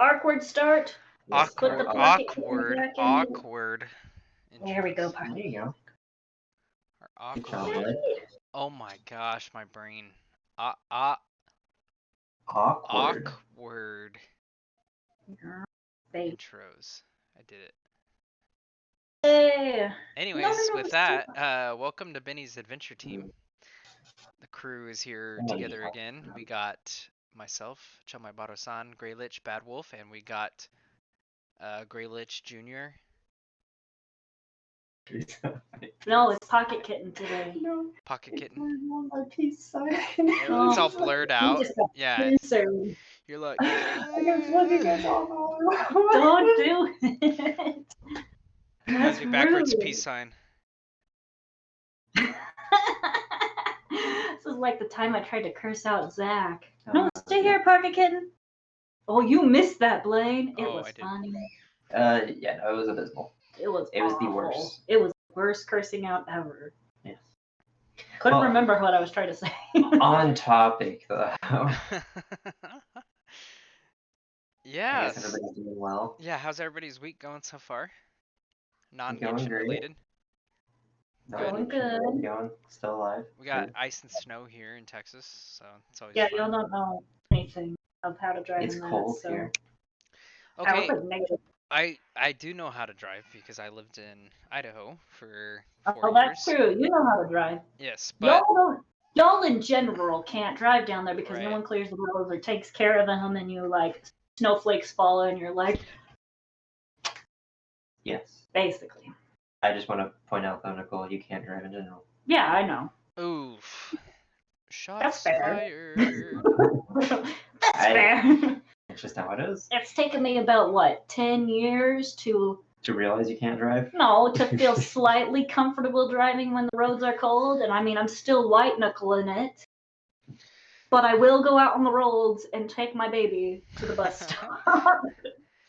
awkward start. Yes, Put the pocket awkward. back in. Awkward. There we go, intros. Parker. There you go. Or Good job, awkward. bud. Oh my gosh, my brain. Awkward. Awkward Baby. intros. I did it. Hey. Anyways, No, with it's that, welcome to Benny's Adventure Team. The crew is here Oh, together yeah. again. We got myself, Chamai Baro-san, Grey Lich, Bad Wolf, and we got Grey Lich Jr. No, it's Pocket Kitten today. No, Pocket it's Kitten. on my peace sign. It's all blurred out. Yeah, So you're like. I kept looking at all. don't do it. That's Do backwards rude. peace sign. This is like the time I tried to curse out Zach. No, stay here, Pocket Kitten. Oh, you missed that, Blaine. It was I did. funny. Yeah, no, it was abysmal. It was the awful. worst. It was the worst cursing out ever. Yes. Couldn't Well, remember what I was trying to say. On topic, though. Yeah. I guess everybody's doing well. Yeah, how's everybody's week going so far? Going Non-Genshin great. related. Going good. Going, still alive. We got Good. ice and snow here in Texas, so it's always Yeah, fun. y'all don't know anything of how to drive It's in that, cold so. here. Okay, Like negative. I do know how to drive because I lived in Idaho for 4 Oh, years. that's true. You know how to drive. Yes, but Y'all in general can't drive down there because Right. no one clears the roads or takes care of them, and you like snowflakes fall and you're like, Yes. basically. I just want to point out, though, Nicole, you can't drive in general. Yeah, I know. oof. Shots That's fair. fired. That's fair. It's just how it is. It's taken me about, what, 10 years to realize you can't drive? No, to feel slightly comfortable driving when the roads are cold. And I mean, I'm still white knuckling it. But I will go out on the roads and take my baby to the bus stop.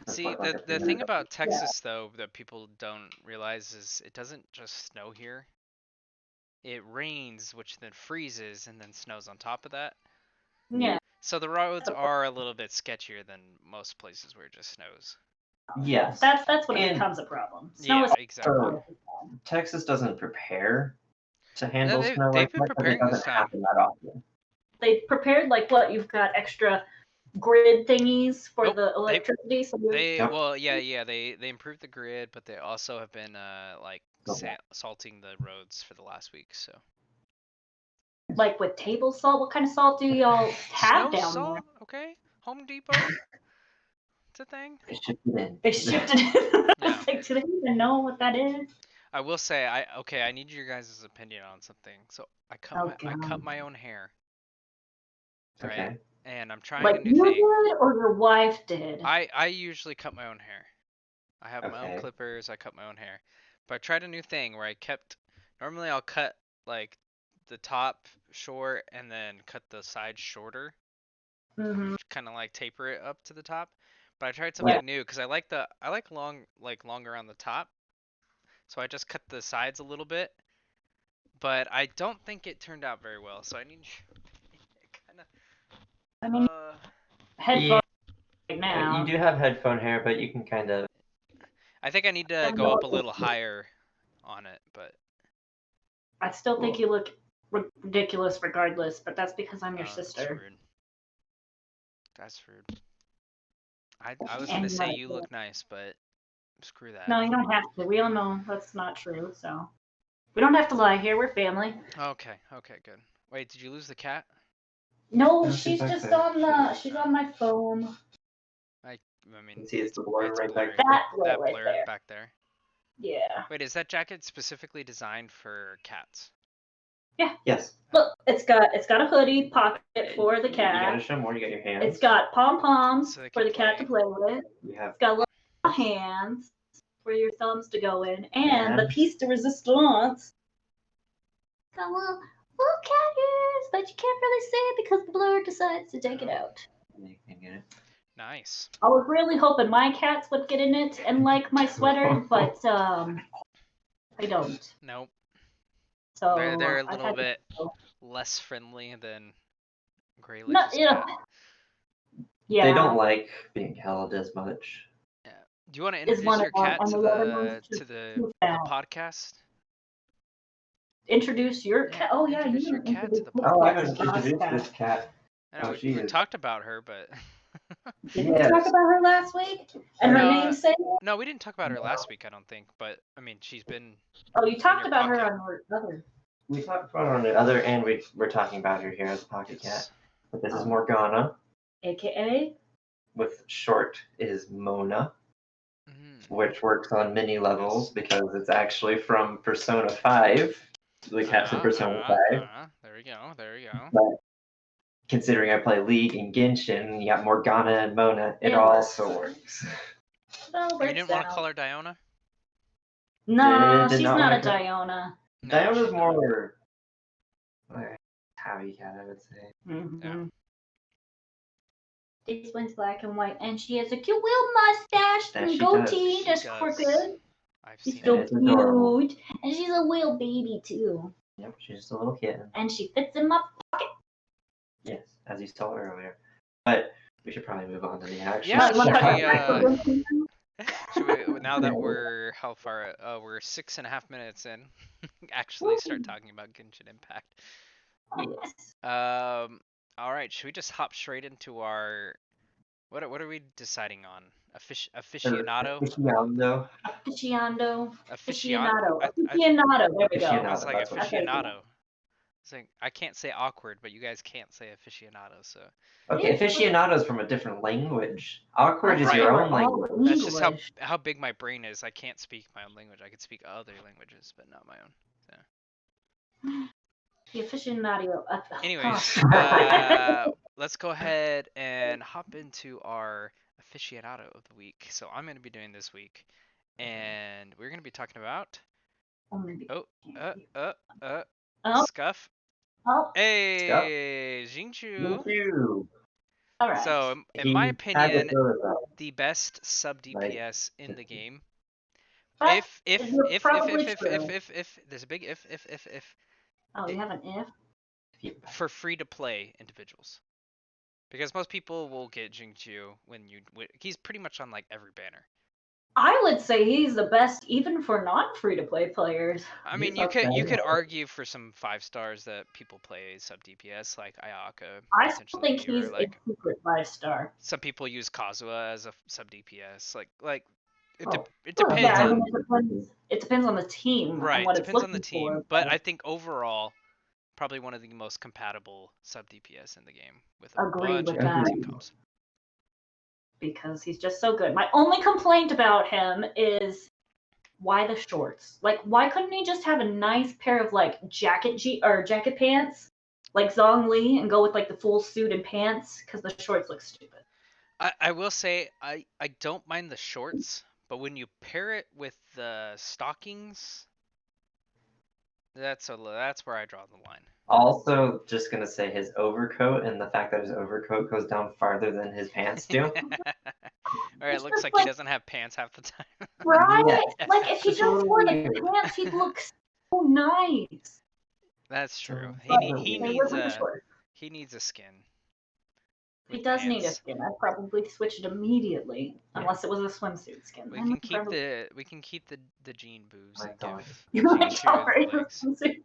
See, the thing about Texas, though, that people don't realize is it doesn't just snow here. It rains, which then freezes, and then snows on top of that. Yeah. So the roads are a little bit sketchier than most places where it just snows. Yes. That's when it And- becomes a problem. Snow Yeah, is exactly. Texas doesn't prepare to handle they've snow been like that, but it preparing this doesn't time. happen that often. They prepared like what? You've got extra grid thingies for Nope, the electricity. So They Yep. well, yeah. They improved the grid, but they also have been like Okay. salting the roads for the last week. So like with table salt, what kind of salt do y'all have snow down salt, there? okay. Home Depot, it's a thing. They shipped it in. They shipped it. Yeah. Like, do they even know what that is? I will say, I need your guys' opinion on something. So I cut my own hair, right? Okay. And I'm trying Like a new you thing. did or your wife did? I usually cut my own hair. I have my own Okay. clippers. I cut my own hair. But I tried a new thing where normally I'll cut like the top short and then cut the sides shorter, Mm-hmm. kind of like taper it up to the top. But I tried something new because I like longer on the top. So I just cut the sides a little bit. But I don't think it turned out very well. So I need kind of. I mean, headphones right now. You do have headphone hair, but you can kind of. I think I need to go up a little higher on it, but. I still think you look ridiculous regardless, but that's because I'm your sister. That's rude. I was gonna say you look nice, but screw that. No, you don't have to. We all know that's not true, so we don't have to lie here. We're family. Okay, good. Wait, did you lose the cat? No, No, she's she's back just there. she's on my phone. I mean, See, it's the blur right back blurry. That right blur there. back there. Yeah. Wait, is that jacket specifically designed for cats? Yeah. Yes. Look, it's got a hoodie pocket for the You cat. gotta show more. You got your hands. It's got pom-poms So they for can the cat play. to play with. You have. It's got little hands for your thumbs to go in, and the And? piece de resistance. Got little cat ears, but you can't really see it because the blur decides to take it out. You can get it. Nice. I was really hoping my cats would get in it and like my sweater, but they don't. Nope. So They're a I little had to bit go. less friendly than Grey No, Lich's cat. Yeah. They don't like being held as much. Yeah. Do you want to Is introduce one your of them, cat and to the other the one's to just the too the fat. podcast? Introduce your Yeah, cat. Oh yeah, introduce you your can cat to introduce the this Oh, I cat podcast. haven't to us, introduced Kat. this cat. I know Oh, she we is. talked about her, but Did we talk Yes. about her last week? And her No, namesake? no, we didn't talk about her last week, I don't think. But I mean, she's been Oh, you in talked your about her pocket. on her other. We talked about her on the other end. We're talking about her here as a pocket cat. Yes. But this is Morgana, AKA? with short is Mona, Mhm. which works on many levels because it's actually from Persona 5. The cat's from Persona 5. There we go. There we go. But considering I play League and Genshin, you got Morgana and Mona, it Yeah. also works. Well, You works didn't want to out. call her Diona? No, Did she's not not a wanna call- Diona. No, Diona's she's not. more like tabby cat, I would say. Mm-hmm. This one's black and white, and she has a cute little mustache That and she goatee. She That's does. crooked. I've She's seen so it. It's adorable. cute, and she's a little baby too. Yep, she's just a little kitten. And she fits in my. Yes, as you saw earlier. But we should probably move on to the actual. Yeah, What should about we, Should we, now that we're how far? We're 6.5 minutes in, actually start talking about Genshin Impact. Oh, yes. All right. Should we just hop straight into our what are we deciding on? Aficionado? Aficionado. Aficionado. Aficionado? Aficionado. There we go. I was Aficionado, like that's what it is. aficionado. It's like I can't say awkward, but you guys can't say aficionado, so Okay, aficionado is from a different language. Awkward is your Right. own language. that's just English. how big my brain is. I can't speak my own language. I could speak other languages, but not my own. The aficionado. Anyways, let's go ahead and hop into our aficionado of the week. So I'm going to be doing this week, and we're going to be talking about Oh, Scuff. oh, Hey, Xingqiu. Thank you. all right. So, in He my had to opinion, throw it out. the best sub DPS in the game. But If you're probably true. there's a big if Oh, you have an if? for free to play individuals. Because most people will get Xingqiu he's pretty much on like every banner. I would say he's the best even for not free to play players. I mean, He's you could okay. argue for some 5 stars that people play sub DPS like Ayaka. I still think potentially, or he's like a secret 5-star. some people use Kazuha as a sub DPS. Like it Oh. depends Yeah, I on mean, it depends on the team and right. what it's Depends on the looking team, for. but I think overall, probably one of the most compatible sub DPS in the game with a Agree bunch with of different that. team comps. Because he's just so good. My only complaint about him is why the shorts? Like, why couldn't he just have a nice pair of like jacket pants, like Zhongli, and go with like the full suit and pants? Because the shorts look stupid. I will say I don't mind the shorts, but when you pair it with the stockings, that's where I draw the line. Also, just gonna say his overcoat and the fact that his overcoat goes down farther than his pants do. Alright, it looks like he doesn't have pants half the time. Right? Yeah. Like, if he It's just a little wore the weird. pants, he'd look so nice. That's true. But He They needs look a short. he needs a skin. He with does need a pants. skin. I'd probably switch it immediately, Yeah. unless it was a swimsuit skin. We Then can I'd keep probably- the jean boobs My and God. give You might Xingqiu tolerate the the legs. swimsuit.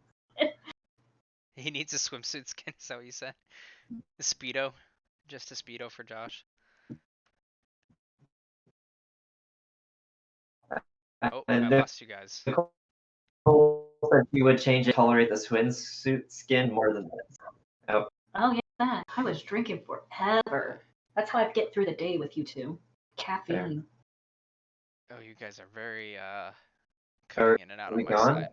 He needs a swimsuit skin, is that what you said? A Speedo. Just a Speedo for Josh. Oh, I And lost you guys. Nicole said she would change it, tolerate the swimsuit skin more than this. Oh yeah, that. I was drinking forever. That's how I'd get through the day with you two. Caffeine. Oh, you guys are very Are coming in and out we on my gone? side.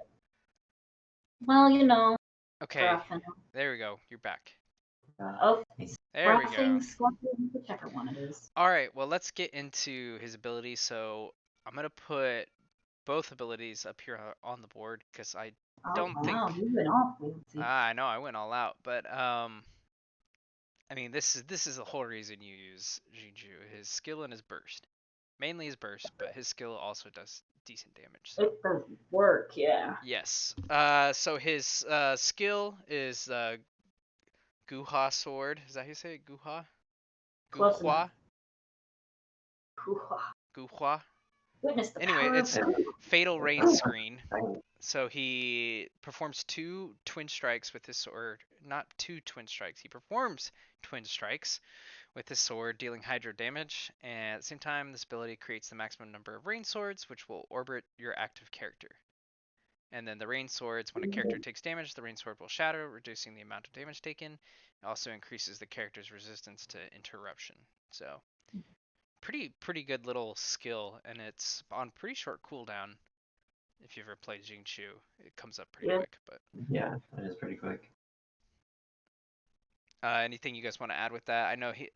Well, you know. Okay, Rough and there we go. You're back. oh, There we go. roughing, scuffing, whichever one it is. All right, well, let's get into his abilities. So I'm gonna put both abilities up here on the board because I don't wow, think. you've been off, Lindsay. I know I went all out, but I mean this is the whole reason you use Xingqiu. His skill and his burst, mainly his burst, but his skill also does decent damage. So. It does work, yeah. Yes. So his skill is Guha sword. Is that how you say it? Guha? Close Guhua. enough. Hoo-ha. Guhua. Witness the Anyway, power it's of Fatal Rain screen. Dang. So he performs 2 twin strikes with his sword. Not 2 twin strikes. He performs twin strikes with his sword, dealing hydro damage. And at the same time, this ability creates the maximum number of rain swords, which will orbit your active character. And then the rain swords, when a character takes damage, the rain sword will shatter, reducing the amount of damage taken. It also increases the character's resistance to interruption. So pretty good little skill, and it's on pretty short cooldown. If you've ever played Xingqiu, it comes up pretty Yeah. quick. But Yeah, it is pretty quick. anything you guys want to add with that? I know he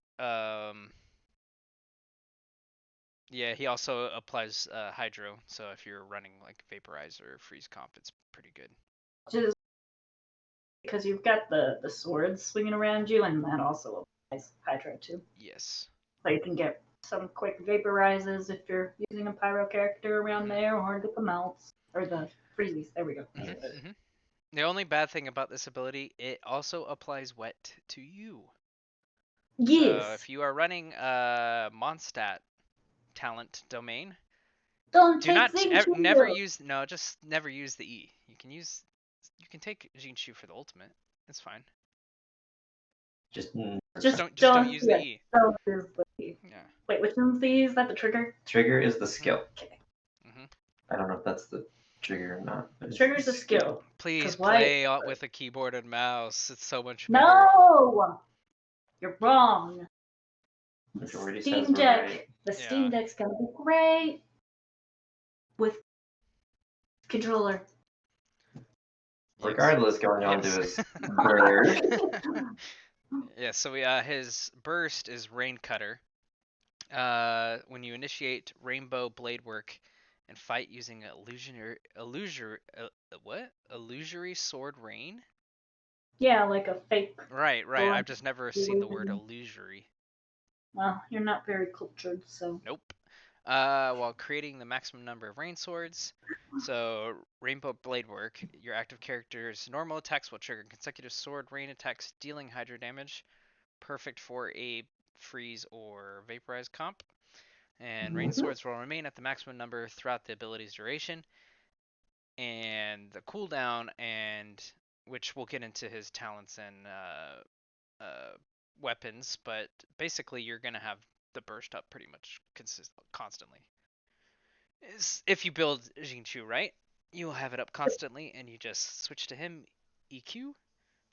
yeah, he also applies hydro, so if you're running like vaporize or freeze comp, it's pretty good. just because you've got the swords swinging around you, and that also applies Hydro too. Yes. So you can get some quick vaporizes if you're using a pyro character around there, or get the melts or the freezies. There we go. The only bad thing about this ability, it also applies wet to you. Yes. So if you are running a Mondstadt talent domain, Don't do take not Xingqiu. never use just never use the E. You can take Xingqiu for the ultimate. It's fine. Just Don't use the E. Don't use the E. Yeah. Wait, which one's the E? Is that the trigger? trigger is the skill. Okay. I don't know if that's the trigger or not. But Trigger's a skill. Please 'Cause play with a keyboard and mouse. It's so much better. No! You're wrong. Majority Steam says we're Deck. right. The Steam Deck's gonna be great with controller. Regardless, going on to Yes. his bird. Yeah, so his burst is Rain Cutter. When you initiate Rainbow Blade Work and fight using illusory sword rain? Yeah, like a fake. Right. Or I've just never seen the word illusory. Well, you're not very cultured, so. Nope. While creating the maximum number of rain swords. So Rainbow Blade Work, your active character's normal attacks will trigger consecutive sword rain attacks, dealing hydro damage. Perfect for a freeze or vaporize comp. And rain swords will remain at the maximum number throughout the ability's duration. And the cooldown, and which we'll get into his talents and weapons, but basically you're gonna have the burst up pretty much constantly. If you build Xingqiu right, you'll have it up constantly, and you just switch to him, EQ,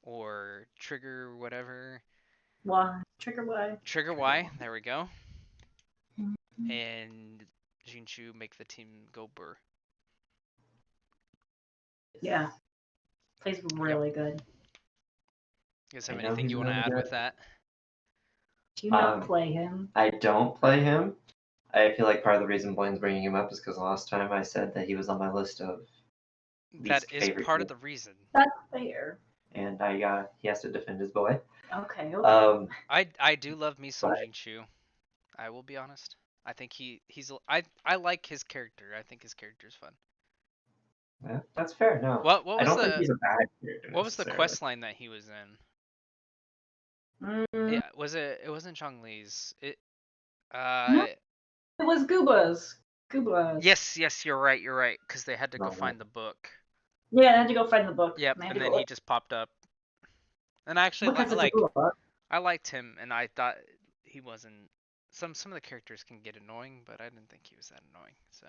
or trigger whatever. Y. Trigger Y. Trigger Y. There we go. And Xingqiu make the team go burr. Yeah. Plays really good. You guys have anything you want to add with that? Do you not play him? I don't play him. I feel like part of the reason Blaine's bringing him up is because last time I said that he was on my list of That is part of the reason. That's fair. And he has to defend his boy. Okay. I do love me some Xingqiu. I will be honest. I think I like his character. I think his character is fun. Yeah, that's fair. No, I don't think he's a bad character. What was the quest line that he was in? Yeah, it wasn't Zhongli's. It was Gooba's. Yes, you're right. Because they had to go find the book. Yeah, they had to go find the book. Yep, and then he just popped up. And I actually I liked him, and I thought he wasn't. Some of the characters can get annoying, but I didn't think he was that annoying. So.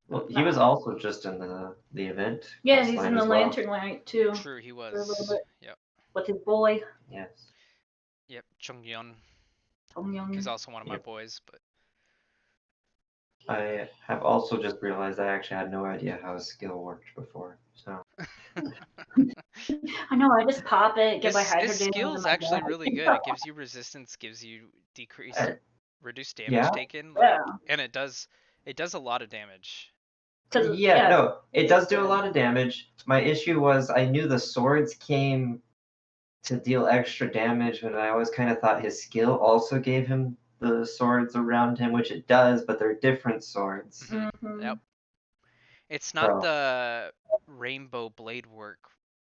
Well, he was also just in the event. Yeah, he's in the Lantern Light too. True, he was. For a little bit. Yep. With his boy. Yes. Yep, Chongyeon. Chongyeon. He's also one of my boys, but. I have also just realized I actually had no idea how his skill worked before. So. I know. I just pop it, get my hydro damage. His skill is actually really good. It gives you resistance, gives you reduced damage taken, and it does a lot of damage. Yeah, no, it does do a lot of damage. My issue was I knew the swords came to deal extra damage, but I always kind of thought his skill also gave him the swords around him, which it does, but they're different swords. Mm-hmm. Yep. It's not the Rainbow Blade Work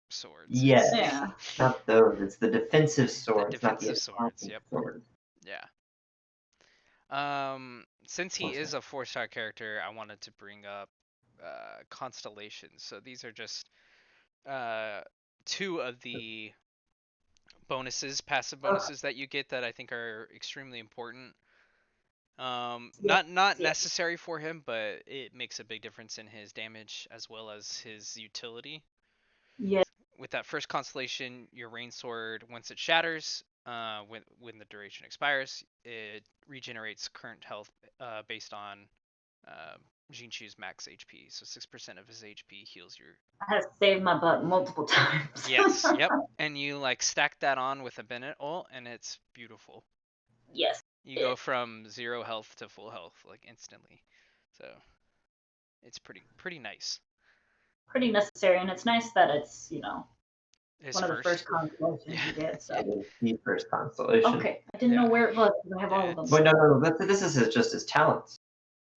swords. Yes. Yeah. Not those. It's the defensive swords, the defensive not the swords. Yep. Swords. Yeah. Since he is 4-star. a 4-star character, I wanted to bring up constellations. So these are just two of the bonuses, passive bonuses that you get that I think are extremely important. Not yeah. necessary for him, but it makes a big difference in his damage as well as his utility. Yeah. With that first constellation, your rain sword, once it shatters, when the duration expires, it regenerates current health based on uh, Xingqiu's max HP. So 6% of his HP heals your. I have saved my butt multiple times. Yes, yep. And you like stack that on with a Bennett ult, and it's beautiful. Yes. You go from 0 health to full health like instantly. So it's pretty nice. Pretty necessary, and it's nice that it's His one of the first. first constellations Yeah. you get. So It is the first constellation. okay, I didn't know Yeah. where it was because I have all Yeah, of them. But no. This is just his talents.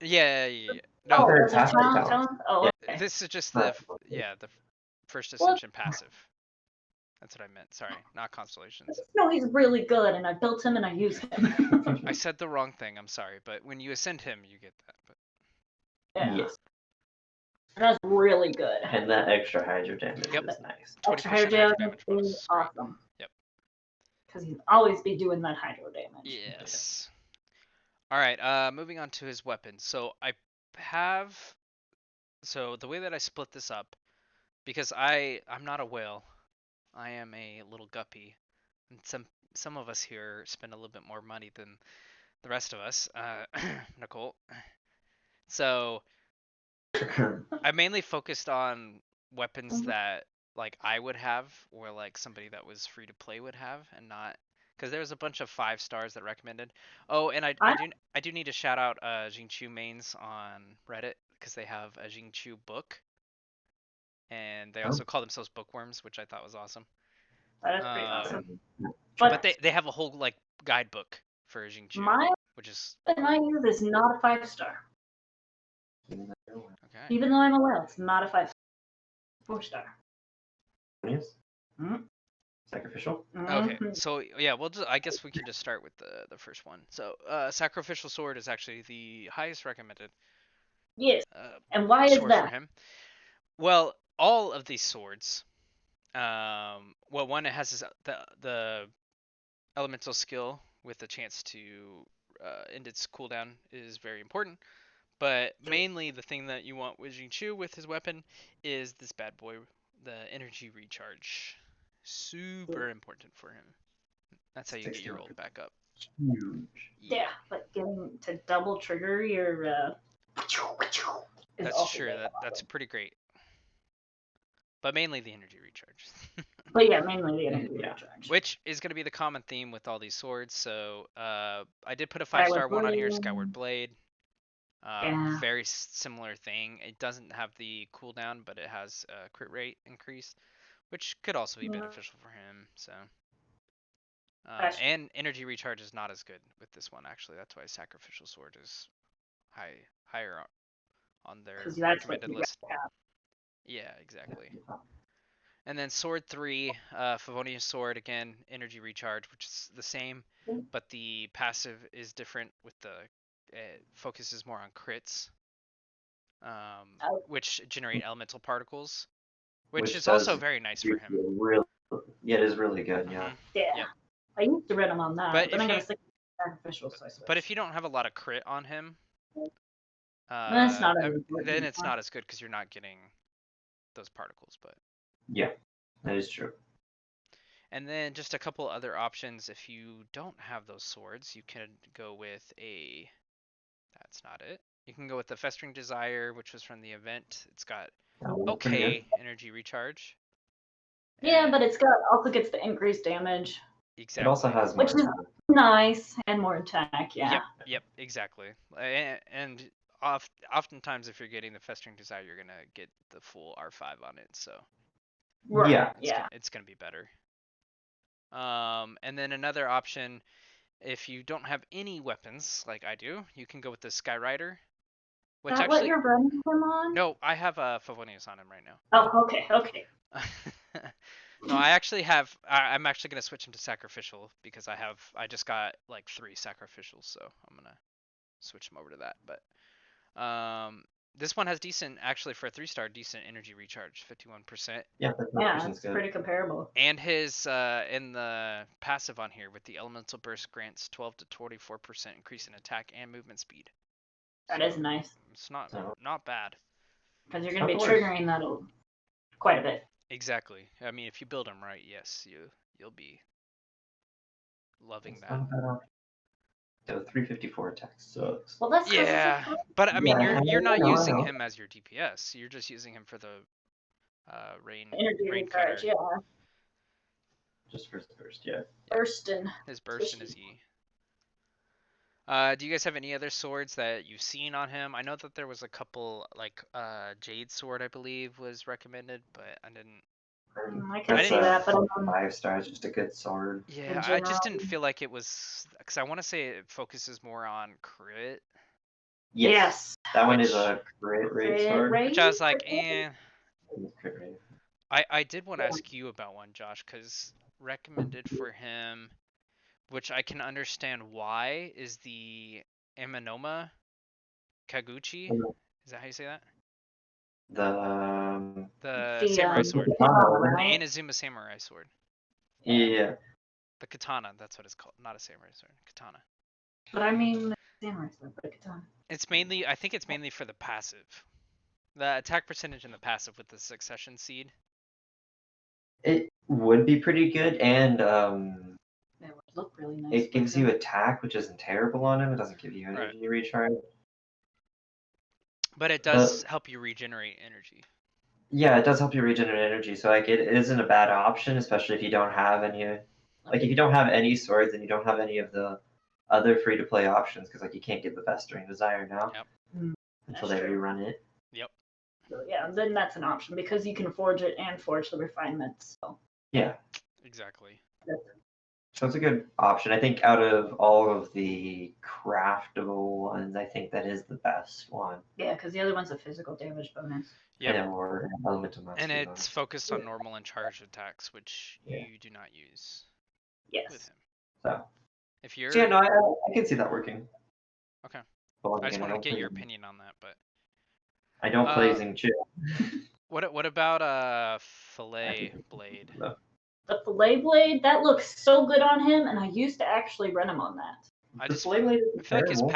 Yeah. Oh, No, They're that's a passive talent. talents. Oh, Yeah. okay. this is just Not- the first Well- ascension passive. That's what I meant. Sorry, not I constellations. just know he's really good, and I built him and I use him. I said the wrong thing. I'm sorry, but when you ascend him, you get that. But Yeah, Yes. that's really good. And that extra hydro damage Yep. is nice. 20% Extra hydro hydro damage damage bonus is is great. awesome. Yep. Because he'd always be doing that hydro damage. Yes. All right. Moving on to his weapons. So the way that I split this up, because I'm not a whale, I am a little guppy, and some of us here spend a little bit more money than the rest of us. Nicole. So I mainly focused on weapons that like I would have, or like somebody that was free to play would have, and not because there was a bunch of 5 stars that recommended. Oh, and I do need to shout out Xingqiu mains on Reddit because they have a Xingqiu book, and they also call themselves bookworms, which I thought was awesome. That is pretty awesome. But they have a whole like guidebook for Xingqiu, My which is weapon I use is not a 5-star. okay. Even though I'm a whale, it's not a 5-star. 4-star. Yes. Mhm. Sacrificial. Okay, Mhm. so yeah, I guess we can just start with the first one. So, sacrificial sword is actually the highest recommended Yes. And why is sword for that? him. Well, all of these swords, one it has the elemental skill with the chance to end its cooldown is very important. But mainly the thing that you want with Xingqiu with his weapon is this bad boy, the energy recharge. Super important for him. That's how you get your ult back up. Huge. Yeah, but getting to double trigger your is That's also true. very That's awesome. pretty great. But mainly the energy recharge. But yeah, mainly the energy recharge. Which is going to be the common theme with all these swords. So I did put a Skyward 5-star one on here, Blade. Skyward Blade. Yeah. Very similar thing. It doesn't have the cooldown, but it has crit rate increase, which could also be beneficial for him. So, and energy recharge is not as good with this one actually. That's why Sacrificial Sword is higher on their 'Cause that's what recommended you list. gotta have. Yeah, exactly. And then Sword 3, Favonius Sword, again, energy recharge, which is the same, but the passive is different with it focuses more on crits, which generate elemental particles, which is also very nice for him. Yeah, it is really good, yeah. Yeah. Yep. I used to read them on that, But then if I got you- a sick sacrificial, so I switched. But if you don't have a lot of crit on him, That's not as important then it's anymore. not as good because you're not getting those particles. But Yeah, that is true. and then just a couple other options. If you don't have those swords, you can go with a. That's not it. You can go with the Festering Desire, which was from the event. It's got okay energy recharge. Yeah, but it's also gets the increased damage. Exactly. It also has more Which is attack. nice and more attack, yeah. Yep, exactly. And oftentimes, if you're getting the Festering Desire, you're gonna get the full R5 on it. So Right, yeah, it's gonna be better. And then another option, if you don't have any weapons like I do, you can go with the Skyrider. Which Is that actually, what you're running him on? no, I have a Favonius on him right now. Oh, okay. No, I actually have. I'm actually gonna switch him to sacrificial because I just got like 3 sacrificials, so I'm gonna switch him over to that. But this one has decent, actually for a 3-star, decent energy recharge, 51%. Yeah, that Yeah, person's it's good. pretty comparable. And his in the passive on here with the elemental burst grants 12 to 24% increase in attack and movement speed. That is nice It's not So- not bad. because you're gonna be Of course. triggering that quite a bit. Exactly. I mean, if you build them right, yes, you'll be loving It's that. not a bad option. So 354 attack sucks. Well, that's 'cause it's a Yeah, but I mean, Yeah, you're not I know. using him as your DPS. You're just using him for the rain energy cutter. recharge. Yeah, Just first burst, yeah. bursting. His burst and his E. Do you guys have any other swords that you've seen on him? I know that there was a couple, like Jade Sword, I believe, was recommended, but I didn't. I can That's see that, but 5 stars, just a good sword. Yeah, I general- just didn't feel like it was, because I want to say it focuses more on crit, yes. That one is Which- a crit rate Crit sword. rate? which I was like, eh. Crit rate. I did want to ask you about one, Josh, because recommended for him, which I can understand why, is the Amanoma Kaguchi. Is that how you say that? The The samurai sword. right? The Inazuma samurai sword. yeah. The katana, that's what it's called. Not a samurai sword. Katana. But I mean, samurai sword, but a katana. It's mainly, I think it's mainly for the passive. The attack percentage in the passive with the succession seed. It would be pretty good, and They would look really nice. it gives with you them. attack, which isn't terrible on him. It doesn't give you Right. energy recharge. But it does help you regenerate energy. Yeah, it does help you regenerate energy, so like it isn't a bad option, especially if you don't have any. Like if you don't have any swords and you don't have any of the other free to play options, because like you can't get the Festering Desire now Yep. until That's they true. rerun it. Yep. So, yeah, then that's an option because you can forge it and forge the refinements. So Yeah, Exactly. so it's a good option. I think out of all of the craftable ones, I think that is the best one. yeah, because the other one's a physical damage bonus. Yep. And or elemental mastery And it's bonus. focused on normal and charged attacks, which Yeah. you do not use with Yes. him. So, If you're, so yeah, no, I can see that working. Okay. But once I just again, want to don't get your play- opinion on that. But I don't play Uh, Xingqiu. what about fillet blade? The fillet blade that looks so good on him, and I used to actually run him on that. I The just Flame Blade I isn't feel like his terrible.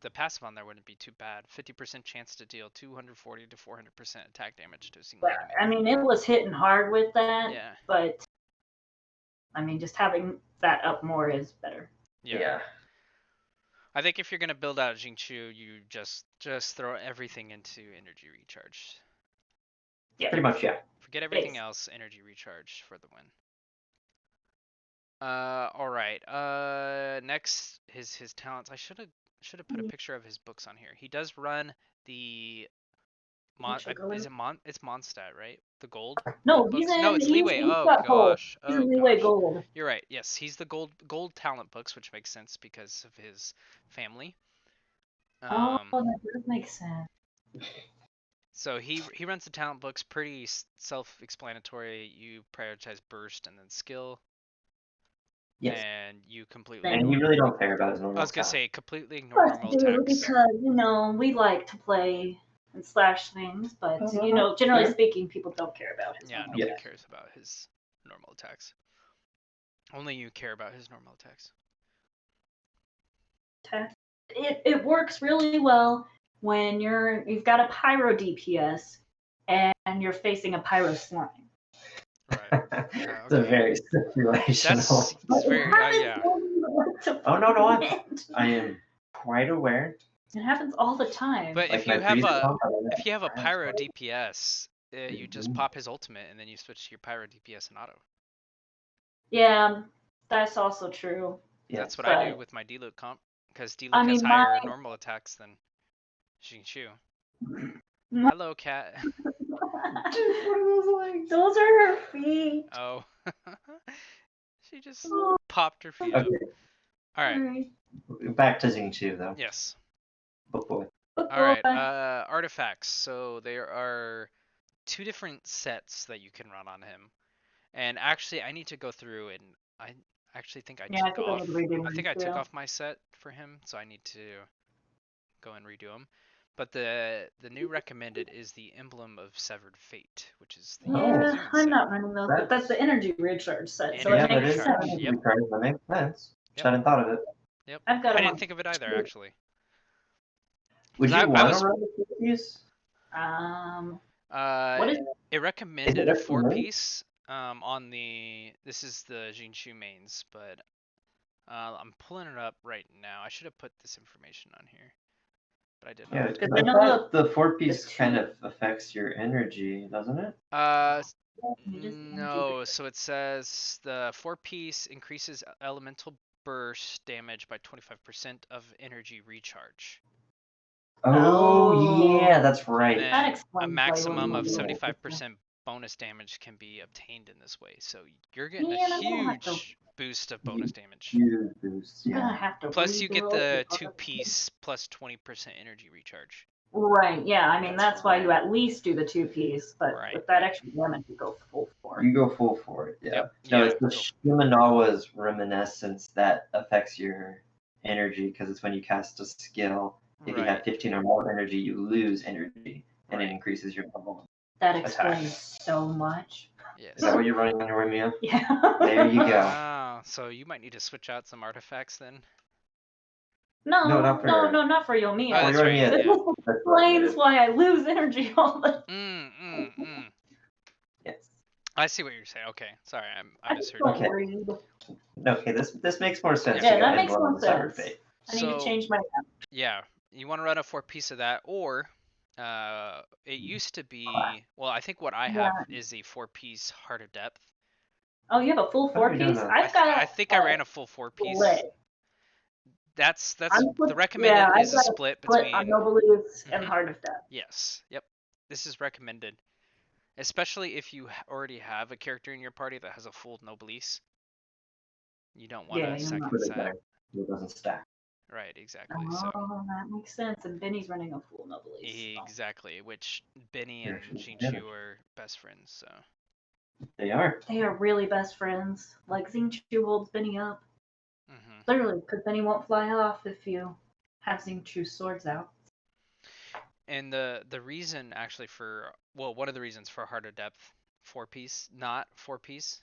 the passive on there wouldn't be too bad. 50% chance to deal 240 to 400% attack damage to a single But enemy. I mean, it was hitting hard with that. Yeah. But I mean, just having that up more is better. Yeah. I think if you're gonna build out Xingqiu, you just throw everything into energy recharge. Yeah. Pretty much, yeah. Forget everything Base. else. Energy recharge for the win. All right. Next, his talents. I should have put a picture of his books on here. He does run the it's Mondstadt, right? The gold. No, books? he's in. No, it's he's, Leeway. he's Oh got gold. gosh. He's Oh in Leeway gosh. Gold. You're right. Yes, he's the gold talent books, which makes sense because of his family. Oh, that does make sense. So he runs the talent books, pretty self-explanatory. You prioritize burst and then skill, Yes. and you completely. And you really don't care about his normal I was gonna attack. say completely ignore Of normal course you do, attacks. because we like to play and slash things, but generally Sure. speaking, people don't care about his Yeah, normal nobody Yes. cares about his normal attacks. Only you care about his normal attacks. attack. It works really well when you've got a pyro DPS and you're facing a pyro slime. Right. It's a very situational. That's very yeah. Oh, no, I am quite aware. It happens all the time. But Like if my you have previous a comp, I went if you have a out pyro twice. DPS, you just Mhm. pop his ultimate and then you switch to your pyro DPS and auto. Yeah, that's also true. Yeah. That's what I do but- with my D-Luke comp, because D-Luke I has mean, higher normal attacks than Xingqiu. My- Hello, cat. Those are her feet. Oh. She just Oh, popped her feet up. Okay, Alright, sorry. back to Xingqiu though. yes. Book boy. Good Alright, boy. artifacts. So there are 2 different sets that you can run on him. And actually, I need to go through and I actually think I Yeah, I took think I off. would redo I mine think I took too. off my set for him, so I need to go and redo them. But the new recommended is the Emblem of Severed Fate, which is the Yeah, Azumi I'm set. not running those, but that's the energy recharge set, so Energy it makes recharge, sense. yep. That makes sense. Yep. I hadn't thought of it. Yep. I've got I them didn't on. think of it either, actually. Would 'Cause you I want was- to run a 4-piece? What is It recommended a recommended? 4-piece on the, this is the Xingqiu mains, but I'm pulling it up right now. I should have put this information on here, but I did Yeah, not. because I I know thought the 4-piece the kind of affects your energy, doesn't it? No, so it says the 4-piece increases elemental burst damage by 25% of energy recharge. Oh, yeah, that's And right. then That a explains why you maximum wouldn't of want to do it. 75% bonus damage can be obtained in this way. So you're getting Man, a I'm gonna have to- huge boost of bonus damage. Huge boost, I'm gonna yeah. have to Plus you get rebuild the the- 2-piece plus 20% energy recharge. Right, yeah, I mean, That's that's why you right. at least do the 2-piece, but Right, with that right. extra damage, you go full for it. You go full for it, yeah. Yep, No, yeah, it's the go for Shimenawa's reminiscence that affects your energy, because it's when you cast a skill. If you have Right. 15 or more energy, you lose energy, and Right. it increases your level. That Attack. explains so much. Yes. Is that what you're running on your Remia? Yeah. There you go. Ah, so you might need to switch out some artifacts then. No, No, not for- not for Oh, Yomiya. that's you're right. Yomiya. Yeah. This explains why I lose energy all the Yes. I see what you're saying. Okay, sorry, I I just misheard don't you. Okay. read. Okay, this makes more sense. Yeah, You that got makes Emblem more of Severed sense. Fate. I need to change my Yeah, you want to run a 4-piece of that, or it used to be. Well, I think what I have is a 4-piece Heart of Depth. Oh, you have a full How are you doing 4-piece? that? I've got I think I ran a full 4-piece. split. That's I'm the recommended yeah, is I've a got split split between. on Nobles and Mhm. Heart of Death. Yes. Yep. This is recommended, especially if you already have a character in your party that has a full Noblesse. You don't want Yeah, a you're second not- Put it set. back. It doesn't stack. Right. Exactly. So. Oh, that makes sense. And Benny's running a full Noblesse. Exactly, which Benny and Actually, Xingqiu are best friends, so. They are. They are really best friends. Like Xingqiu holds Benny up. Hmm. Literally, because Benny won't fly off if you have Xingqiu's swords out. And the reason actually for, well, one of the reasons for Heart of Depth 4-piece, not 4-piece,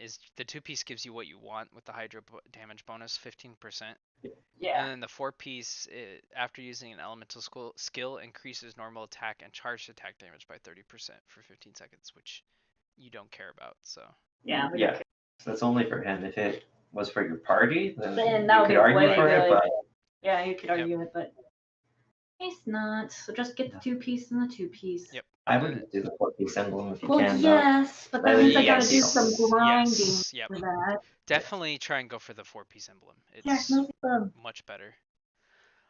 is the 2-piece gives you what you want with the Hydro damage bonus, 15%. Yeah. And then the 4-piece, after using an elemental skill, increases normal attack and charged attack damage by 30% for 15 seconds, which you don't care about, so. Yeah. Yeah. So that's only for him. If it was for your party, then Then you that would could be argue way for it, good. but Yeah, you could Yep. argue it, but it's not. So just get the 2-piece and the 2-piece. Yep. I would just do the 4-piece emblem if you Well, can. though. yes, but that means I gotta do Yes. some grinding Yes. Yep. for that. Definitely try and go for the 4-piece emblem. Yeah, It's no problem. much better.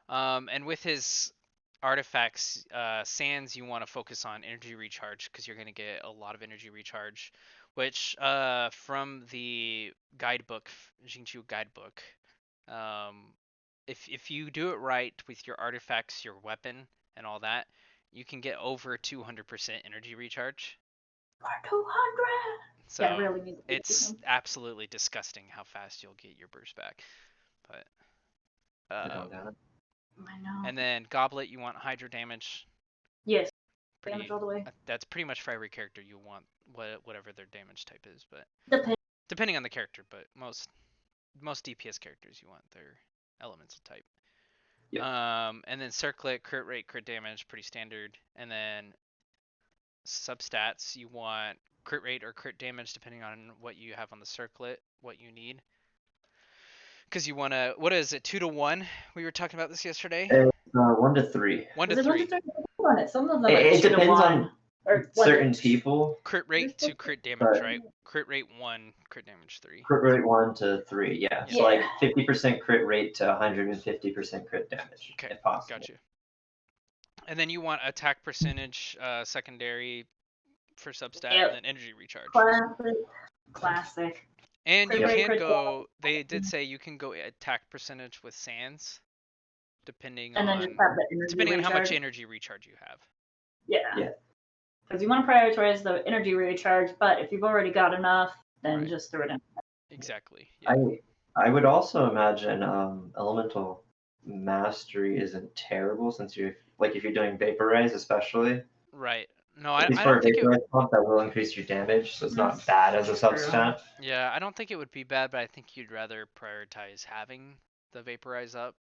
And with his artifacts, sands, you want to focus on energy recharge because you're going to get a lot of energy recharge, which from the guidebook, Xingqiu guidebook, if you do it right with your artifacts, your weapon, and all that, you can get over 200% energy recharge. For 200. So Yeah, I really need to do it's them. absolutely disgusting how fast you'll get your burst back. But I don't doubt it. I know. and then goblet, you want hydro damage. Yes. Pretty, Damage all the way. that's pretty much for every character you want whatever their damage type is, but Depends. depending on the character, but most DPS characters you want their elemental type. Yep. And then circlet, crit rate, crit damage, pretty standard. And then substats, you want crit rate or crit damage depending on what you have on the circlet, what you need. Because you want to, what is it, 2 to 1? We were talking about this yesterday. 1 to 3. 1 Is to it 3. 1 to 3 on it? Some of them It are 2 to depends 1. on Or what certain is- people. Crit rate to crit damage, But- right? Crit rate 1, crit damage 3. Crit rate 1 to 3, yeah. So Yeah. like 50% crit rate to 150% crit damage, Okay, if possible. got you. And then you want attack percentage secondary for substat, Yep. and then energy recharge. Classic. And Crit you rate, can crit go, they did say you can go attack percentage with sands, depending And then on just have the energy depending on how much recharge. energy recharge you have. Yeah. Yeah. Because you want to prioritize the energy recharge, but if you've already got enough, then Right. just throw it in. Exactly. Yeah. I would also imagine elemental mastery isn't terrible since you're like if you're doing vaporize especially. Right. No, At I least for don't a think it. vaporize pump that will increase your damage, so it's not bad as a substat. Yeah, I don't think it would be bad, but I think you'd rather prioritize having the vaporize up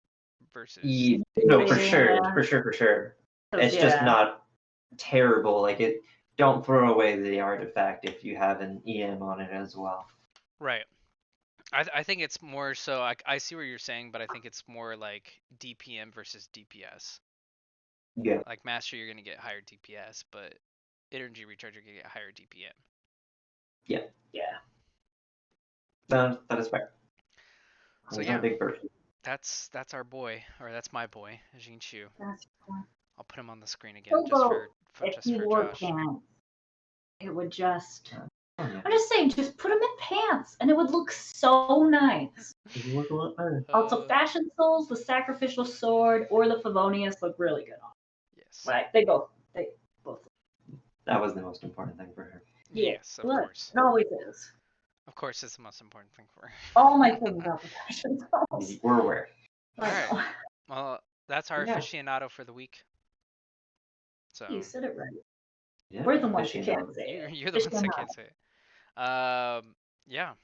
versus. No, for Yeah. sure, for sure. It's just not terrible. Like it, don't throw away the artifact if you have an EM on it as well. Right. I think it's more so. I see what you're saying, but I think it's more like DPM versus DPS. Yeah, Like master, you're gonna get higher DPS, but energy recharge, you're gonna get higher DPM. yeah, Yeah. that is fair. So He's yeah, not a big person. that's our boy, or that's my boy, Xingqiu. That's cool. I'll put him on the screen again So, just though, for if just he for wore Josh. pants, it would just. Oh, yeah. I'm just saying, just put him in pants, and it would look so nice. It would look a lot better. Also, Fashion Souls, the Sacrificial Sword, or the Favonius look really good on. Yes. Like they both. That was the most important thing for her. Yeah, Yes, of look, course. it always is. Of course, it's the most important thing for her. All my things about the Fashion Souls. We're aware. I know. Well, that's our Yeah. aficionado for the week. So You said it right. Yeah, We're the ones who fishing can't say it. you're the ones that can't say it. Yeah.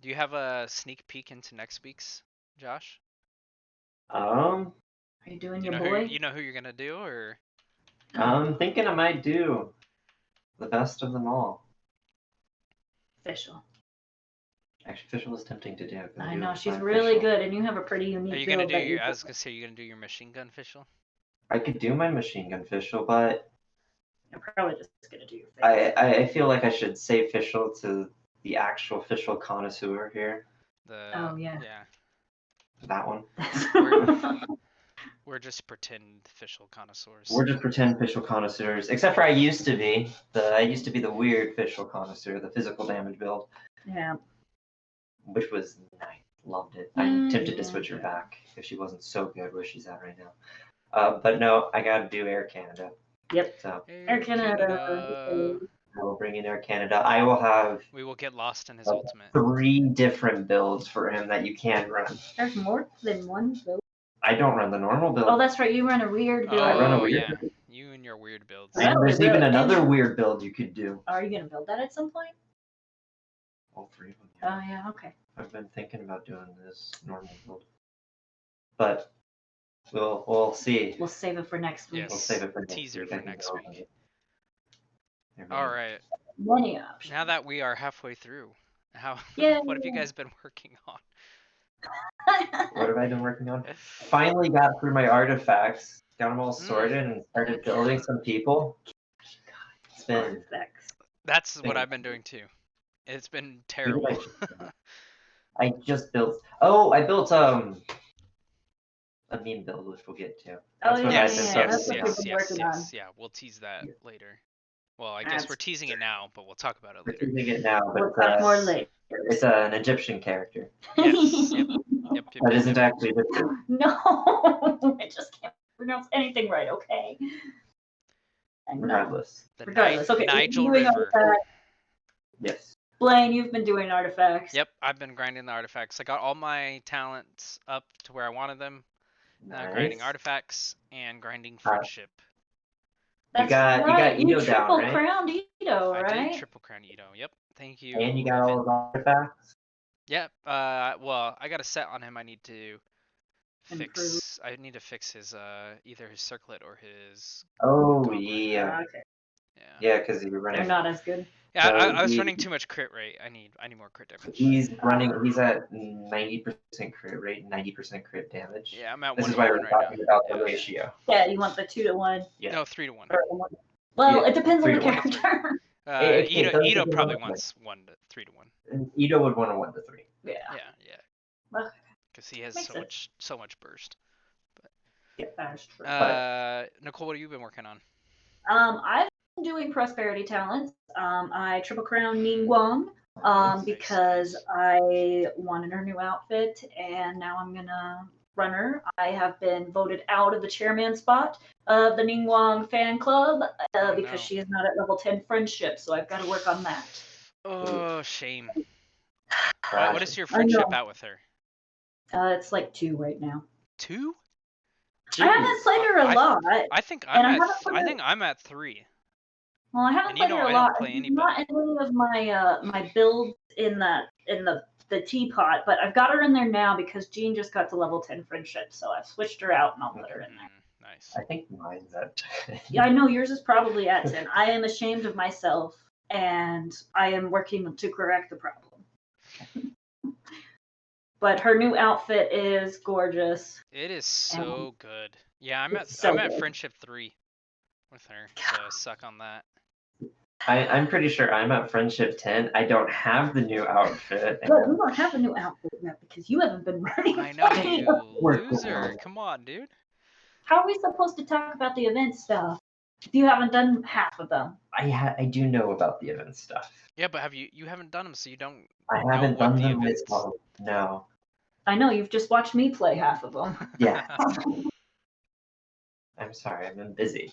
Do you have a sneak peek into next week's, Josh? Are you doing You your know boy? you know who you're gonna do, or I'm thinking I might do the best of them all. Official. Actually, Fischl is tempting to do. I know, she's really good, and you have a pretty unique are you build gonna do that your? you I was gonna say, you're gonna do your machine gun official. I could do my machine gun Fischl, but I'm probably just gonna do your face. I feel like I should save Fischl to the actual Fischl connoisseur here. Oh, yeah. That one. We're just pretend official connoisseurs. We're just pretend Fischl connoisseurs, except for I used to be the weird Fischl connoisseur, the physical damage build. Yeah. Which was nice. Loved it. I'm tempted to switch her back if she wasn't so good where she's at right now. But no, I gotta do Air Canada. Yep. So Air Canada. I will bring in Air Canada. I will have. We will get lost in his ultimate. 3 different builds for him that you can run. There's more than one build. I don't run the normal build. Oh, that's right. You run a weird build. I run a weird build. You and your weird builds. And there's even another weird build you could do. Are you gonna build that at some point? All 3 of them. Oh yeah. Okay. I've been thinking about doing this normal build, but we'll see. We'll save it for next week. Yes. We'll save it for Teaser next for week. next week. All right. Many options. Now that we are halfway through, Yay. what have you guys been working on? What have I been working on? Finally got through my artifacts, got them all sorted, and started building some people. It's been. That's what I've been doing too. It's been terrible. I just built. Oh, I built a meme build, which we'll get to. Oh That's yes. Yeah, we'll tease that later. Well, I guess we're teasing it now, but we'll talk about it later. We're teasing it now, but We'll talk more later. It's an Egyptian character. Yes. Yep. That isn't actually Egyptian. No, I just can't pronounce anything right. Okay. Regardless. Regardless. Okay. Nigel River. Yes. Blaine, you've been doing artifacts. Yep, I've been grinding the artifacts. I got all my talents up to where I wanted them. Nice. Grinding artifacts and grinding friendship. That's you got right. Ito you down, triple right? crowned Ito, right? I did triple crown Ito. Yep. Thank you. And you got all those artifacts? Yep. Well, I got a set on him. I need to Improve. fix. I need to fix his either his circlet or his. Oh goblet. yeah. Okay. Yeah, because you're running. They're not as good. Yeah, So I was running too much crit rate. I need more crit damage. He's at 90% crit rate, 90% crit damage. Yeah, I'm at This 1 is to why 1 we're right talking now. about the ratio. Yeah, you want the 2 to 1. Yeah. No, 3 to 1. Well, Yeah, it depends on 3 the to 1. character. It does Ito depend probably on the wants 3 to 1. And Ito would want a 1 to 3. Yeah. Yeah. Okay. Because he has Makes so much burst. Yeah, that's true. Nicole, what have you been working on? I've been doing prosperity talents. I triple crown Ningguang because I wanted her new outfit, and now I'm gonna run her. I have been voted out of the chairman spot of the Ningguang fan club because she is not at level 10 friendship, so I've got to work on that. Oh, shame. What is your friendship out with her? It's like 2 right now. 2? I haven't played her a lot. I think And I I'm haven't at played I her- think I'm at 3. Well, I haven't And you played know her a I lot. don't play She's not anybody. in any of my my builds in the teapot, but I've got her in there now because Jean just got to level 10 friendship, so I've switched her out and I'll put her in there. Nice. I think mine's at. Yeah, I know yours is probably at 10. I am ashamed of myself, and I am working to correct the problem. But her new outfit is gorgeous. It is so good. Yeah, I'm It's so at good. friendship 3 with her, so I suck on that. I'm pretty sure I'm at friendship 10. I don't have the new outfit. But you don't have a new outfit yet because you haven't been running. I know, fucking- you loser. Come on, dude. How are we supposed to talk about the event stuff if you haven't done half of them? I do know about the event stuff. Yeah, but you haven't done them, so you don't. I know haven't what done the them events- myself. No. I know, you've just watched me play half of them. Yeah. I'm sorry, I've been busy.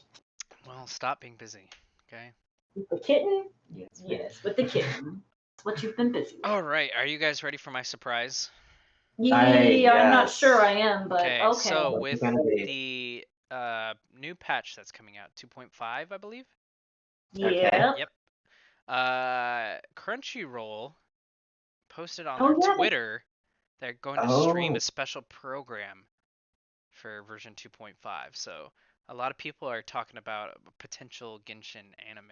Well, stop being busy, okay? With the kitten? Yes. Yes, with the kitten. That's what you've been busy with. All right, are you guys ready for my surprise? Yeah, I'm not yes. sure I am, but okay. So What's it with gonna be? the new patch that's coming out, 2.5, I believe. Okay. Yep. Crunchyroll posted on Oh, their yeah. Twitter they're going to stream Oh. a special program for version 2.5. So a lot of people are talking about a potential Genshin anime.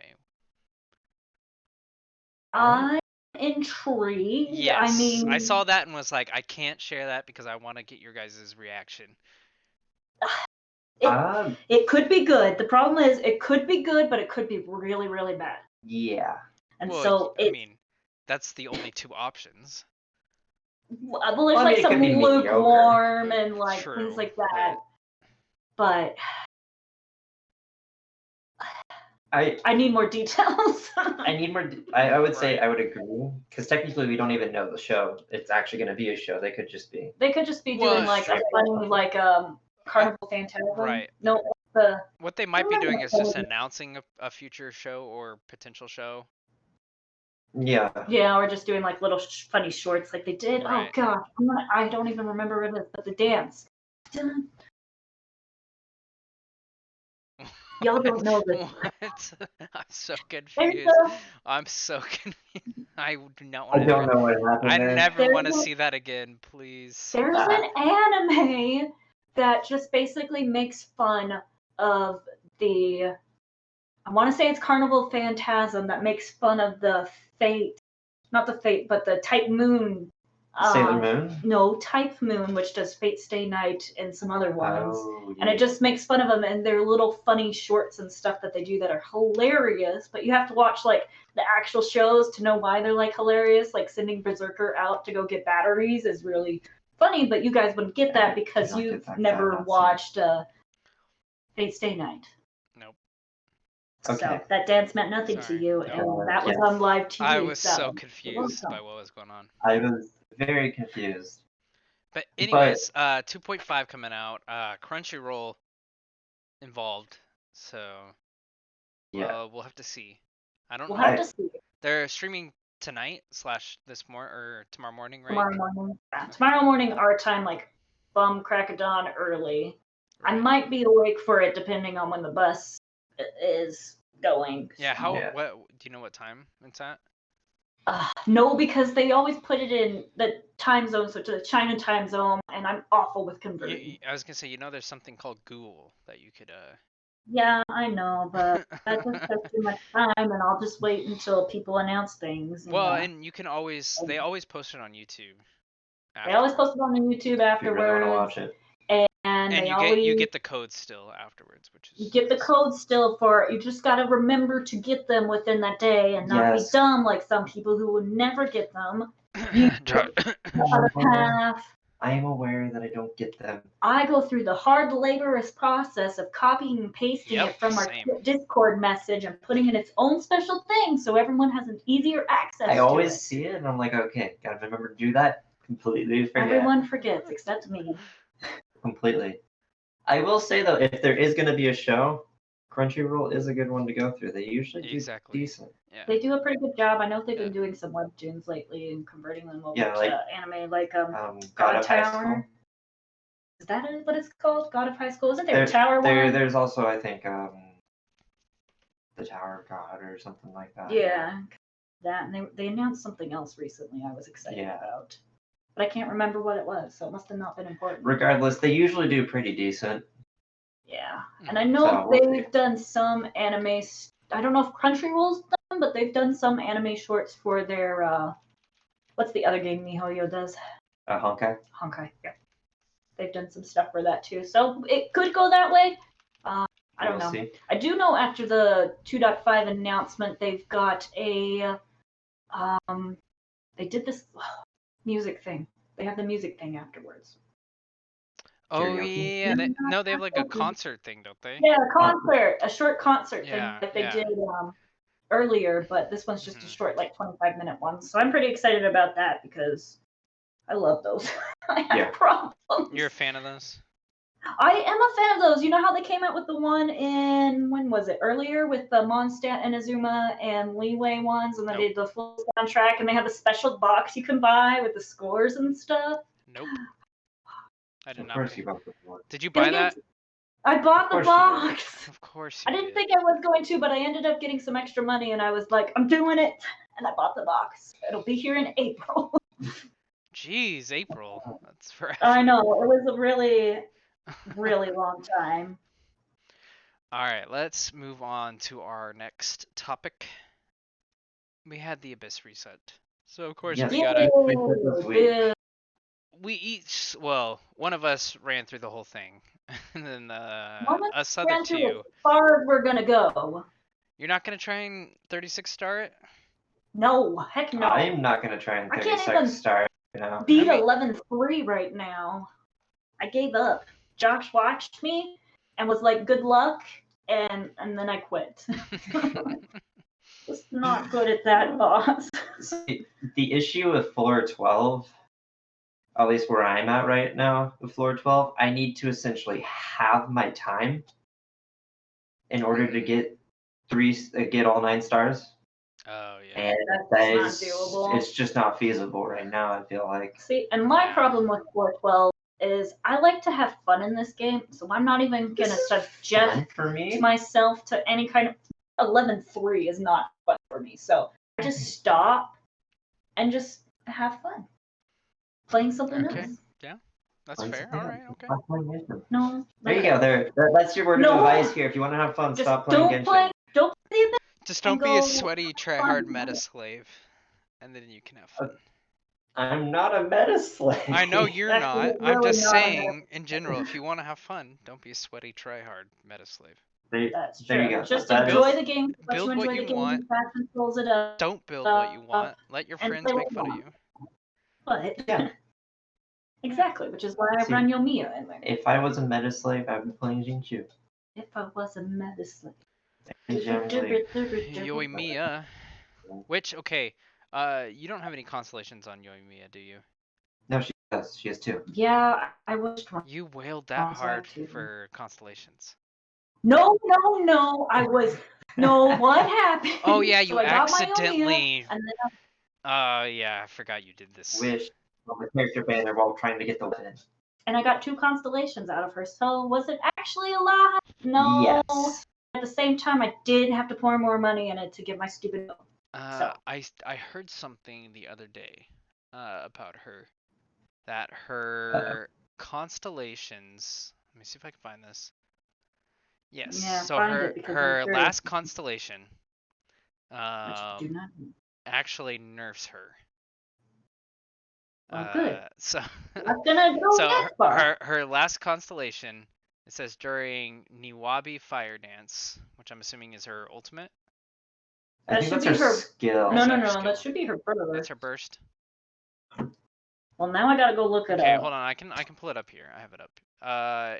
I'm intrigued. Yes, I mean, I saw that and was like, I can't share that because I want to get your guys' reaction. it could be good. The problem is, it could be good, but it could be really, really bad. Yeah. And Well, so I mean, that's the only two options. well, there's Well, I like mean, it some could be mediocre. lukewarm and like True, things like that. But I need more details. I need more. I would say Right. I would agree because technically we don't even know the show. It's actually going to be a show. They could just be. They could just be Well, doing like a funny like Carnival Phantasm. Right. No, the What they might be remember doing the is just funny- announcing a future show or potential show. Yeah. yeah, or just doing like little funny shorts like they did. Right. Oh god, I don't even remember what it is, but the dance. Dun. Y'all don't know this. What? I'm so There's confused. a, I'm so confused. I do not I want don't to. know what happened I there. never There's want to a- see that again, please. there's an anime that just basically makes fun of the. I want to say it's Carnival Phantasm that makes fun of the fate, not the fate, but the type moon. Sailor Moon. No, Type Moon, which does Fate Stay Night and some other ones. Oh, And it just makes fun of them and their little funny shorts and stuff that they do that are hilarious. But you have to watch like the actual shows to know why they're like hilarious. Like sending Berserker out to go get batteries is really funny, but you guys wouldn't get that because Cannot get you've that, never I've not watched Fate Stay Night. Nope. So Okay. that dance meant nothing Sorry. to you, No. and that was Yes. on live TV. I was so You're confused welcome. by what was going on. I was very confused. But anyways, 2.5 coming out. Crunchyroll involved, so Yeah. we'll have to see. I don't We'll know. have to see They're streaming tonight / this or tomorrow morning, right? tomorrow morning. Tomorrow morning, our time, like bum crack of dawn early. I Right. might be awake for it depending on when the bus is going. Yeah. How? Yeah. What? Do you know what time it's at? No, because they always put it in the time zone, so to the China time zone, and I'm awful with converting. I was gonna say, there's something called Google that you could Yeah, I know, but that just takes too much time, and I'll just wait until people announce things. Well, and you can always they always post it on YouTube. They always post it on the YouTube If you really want to afterwards, watch it. and they you always get the code still afterwards, which is you get the code still for it. You just got to remember to get them within that day and not Yes. be dumb like some people who would never get them. You the other half. I am aware that I don't get them. I go through the hard, laborious process of copying and pasting Yep, it from our same. Discord message and putting in its own special thing so everyone has an easier access I to always it. see it and I'm like, okay, gotta remember to do that. Completely forget. Everyone forgets except me. Completely. I will say though, if there is gonna be a show, Crunchyroll is a good one to go through. They usually do Exactly. decent. Yeah. They do a pretty good job. I know they've been Yeah. doing some webtoons lately and converting them over Yeah, like, to anime, like God of High School. Tower. Is that what it's called? God of High School? Isn't there a tower one? There's also, I think, the Tower of God or something like that. Yeah, that, and they announced something else recently I was excited about. But I can't remember what it was, so it must have not been important. Regardless, they usually do pretty decent. Yeah, and I know So, they've done some anime. I don't know if Crunchyroll's done, but they've done some anime shorts for their. What's the other game MiHoYo does? Honkai. Honkai. Yeah, they've done some stuff for that too. So it could go that way. I don't know. See. I do know after the 2.5 announcement, they've got a. They did this music thing. They have the music thing afterwards. Oh Karaoke? yeah, they have like a concert thing, don't they? Yeah, a concert, a short concert Yeah, thing that they yeah. did earlier, but this one's just a Mhm. short, like 25-minute one. So I'm pretty excited about that because I love those. I have problems. You're a fan of those? I am a fan of those. You know how they came out with the one in, when was it? Earlier with the Mondstadt and Azuma and Leeway ones, and they did the full soundtrack, and they had the special box you can buy with the scores and stuff. Nope. I did Of not. course you bought the board. Did you buy that? I bought the Of course you box. Of course I you didn't did. think I was going to, but I ended up getting some extra money, and I was like, I'm doing it, and I bought the box. It'll be here in April. Jeez, April. That's forever. I know, it was a really, really long time. All right, let's move on to our next topic. We had the Abyss reset. So of course Yes. we gotta Yeah. we each, well, one of us ran through the whole thing, and then One of us us other ran to two. as far as we're gonna go. You're not gonna try and 36 star it? No, heck no. I'm not gonna try and I can't 36 even star. You know. beat I mean- 11-3 right now. I gave up. Josh watched me and was like, "Good luck," and then I quit. Just not good at that, boss. The issue with floor 12, at least where I'm at right now with floor 12, I need to essentially have my time in order to get all 9 stars. Oh yeah. And That's not doable. it's just not feasible right now, I feel like. See, and my problem with 412 is I like to have fun in this game, so I'm not even gonna suggest Fun for me. myself to any kind of 11-3 is not fun for me. So I just stop and just have fun playing something Okay. else. Yeah. That's fair. All right. Okay. No, There you go. That's your word No. of advice here. If you want to have fun, just stop playing don't Genshin. play the Abyss. Just And don't be a go sweaty tryhard meta slave, and then you can have fun. I'm not a meta slave. I know you're Actually, not. I'm really just not a meta saying, in general, if you want to have fun, don't be a sweaty tryhard meta slave. That's There true. you go. Just That enjoy is- the game. Let build you what enjoy you the game. want. Fast controls it up. Don't build what you want. Let your and friends play make what fun you of you. But Yeah. exactly, which is why I See, run Yomiya in there. If I was a meta slave, I'd be playing Xingqiu. If I was a medicine. Generally, Yoimiya. Which, okay, you don't have any constellations on Yoimiya, do you? no, she does. She has 2. Yeah, I wished one. You wailed that Oh, sorry, hard too. for constellations. No, I was. No, what happened? Oh yeah, you So I got my Yomiya, accidentally. and then Yeah, I forgot you did this. Wish on the character banner while trying to get the win. and I got 2 constellations out of her. So was it actually a lot? No. Yes. At the same time, I did have to pour more money in it to get my stupid. So. I heard something the other day, about her, that her constellations. Let me see if I can find this. Yes. Yeah, So find her it, because I'm her curious. last constellation, Which do not. actually nerfs her. Oh, good. So I'm gonna go so that far. her last constellation, it says during Niwabi Fire Dance, which I'm assuming is her ultimate. I think should that's be her her- skill. No, her skill. that should be her burst. That's her burst. Well, now I gotta go look it Okay, up. hold on. I can pull it up here. I have it up.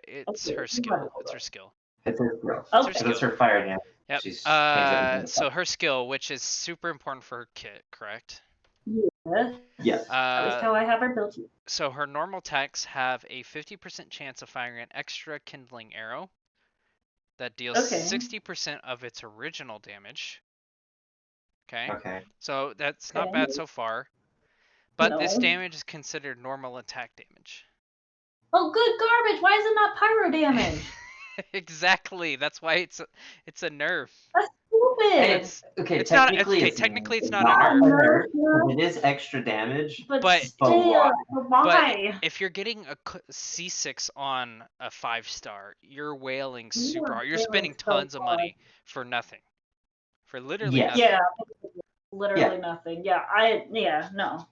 It's Okay, her you skill. have it It's her up. skill. It's her skill. Okay. So that's her fire dance. Yep. She's changed it. So her skill, which is super important for her kit, correct? Yes. Yes. At least how I have her built. So her normal attacks have a 50% chance of firing an extra kindling arrow that deals Okay. 60% of its original damage. Okay. Okay. So that's not Okay. bad so far. But this No. damage is considered normal attack damage. Oh, good garbage. Why is it not pyro damage? Exactly. That's why it's a nerf. That's stupid. It's Okay, it's not technically okay. it's Technically, it's not not a Not nerf. a nerf, nerf, but it is extra damage. but But- still, But why? if you're getting a C6 on a 5-star, you're wailing You super are hard. You're wailing spending so tons of hard. money for nothing. For literally Yes. nothing. Yeah, literally nothing. Yeah, no.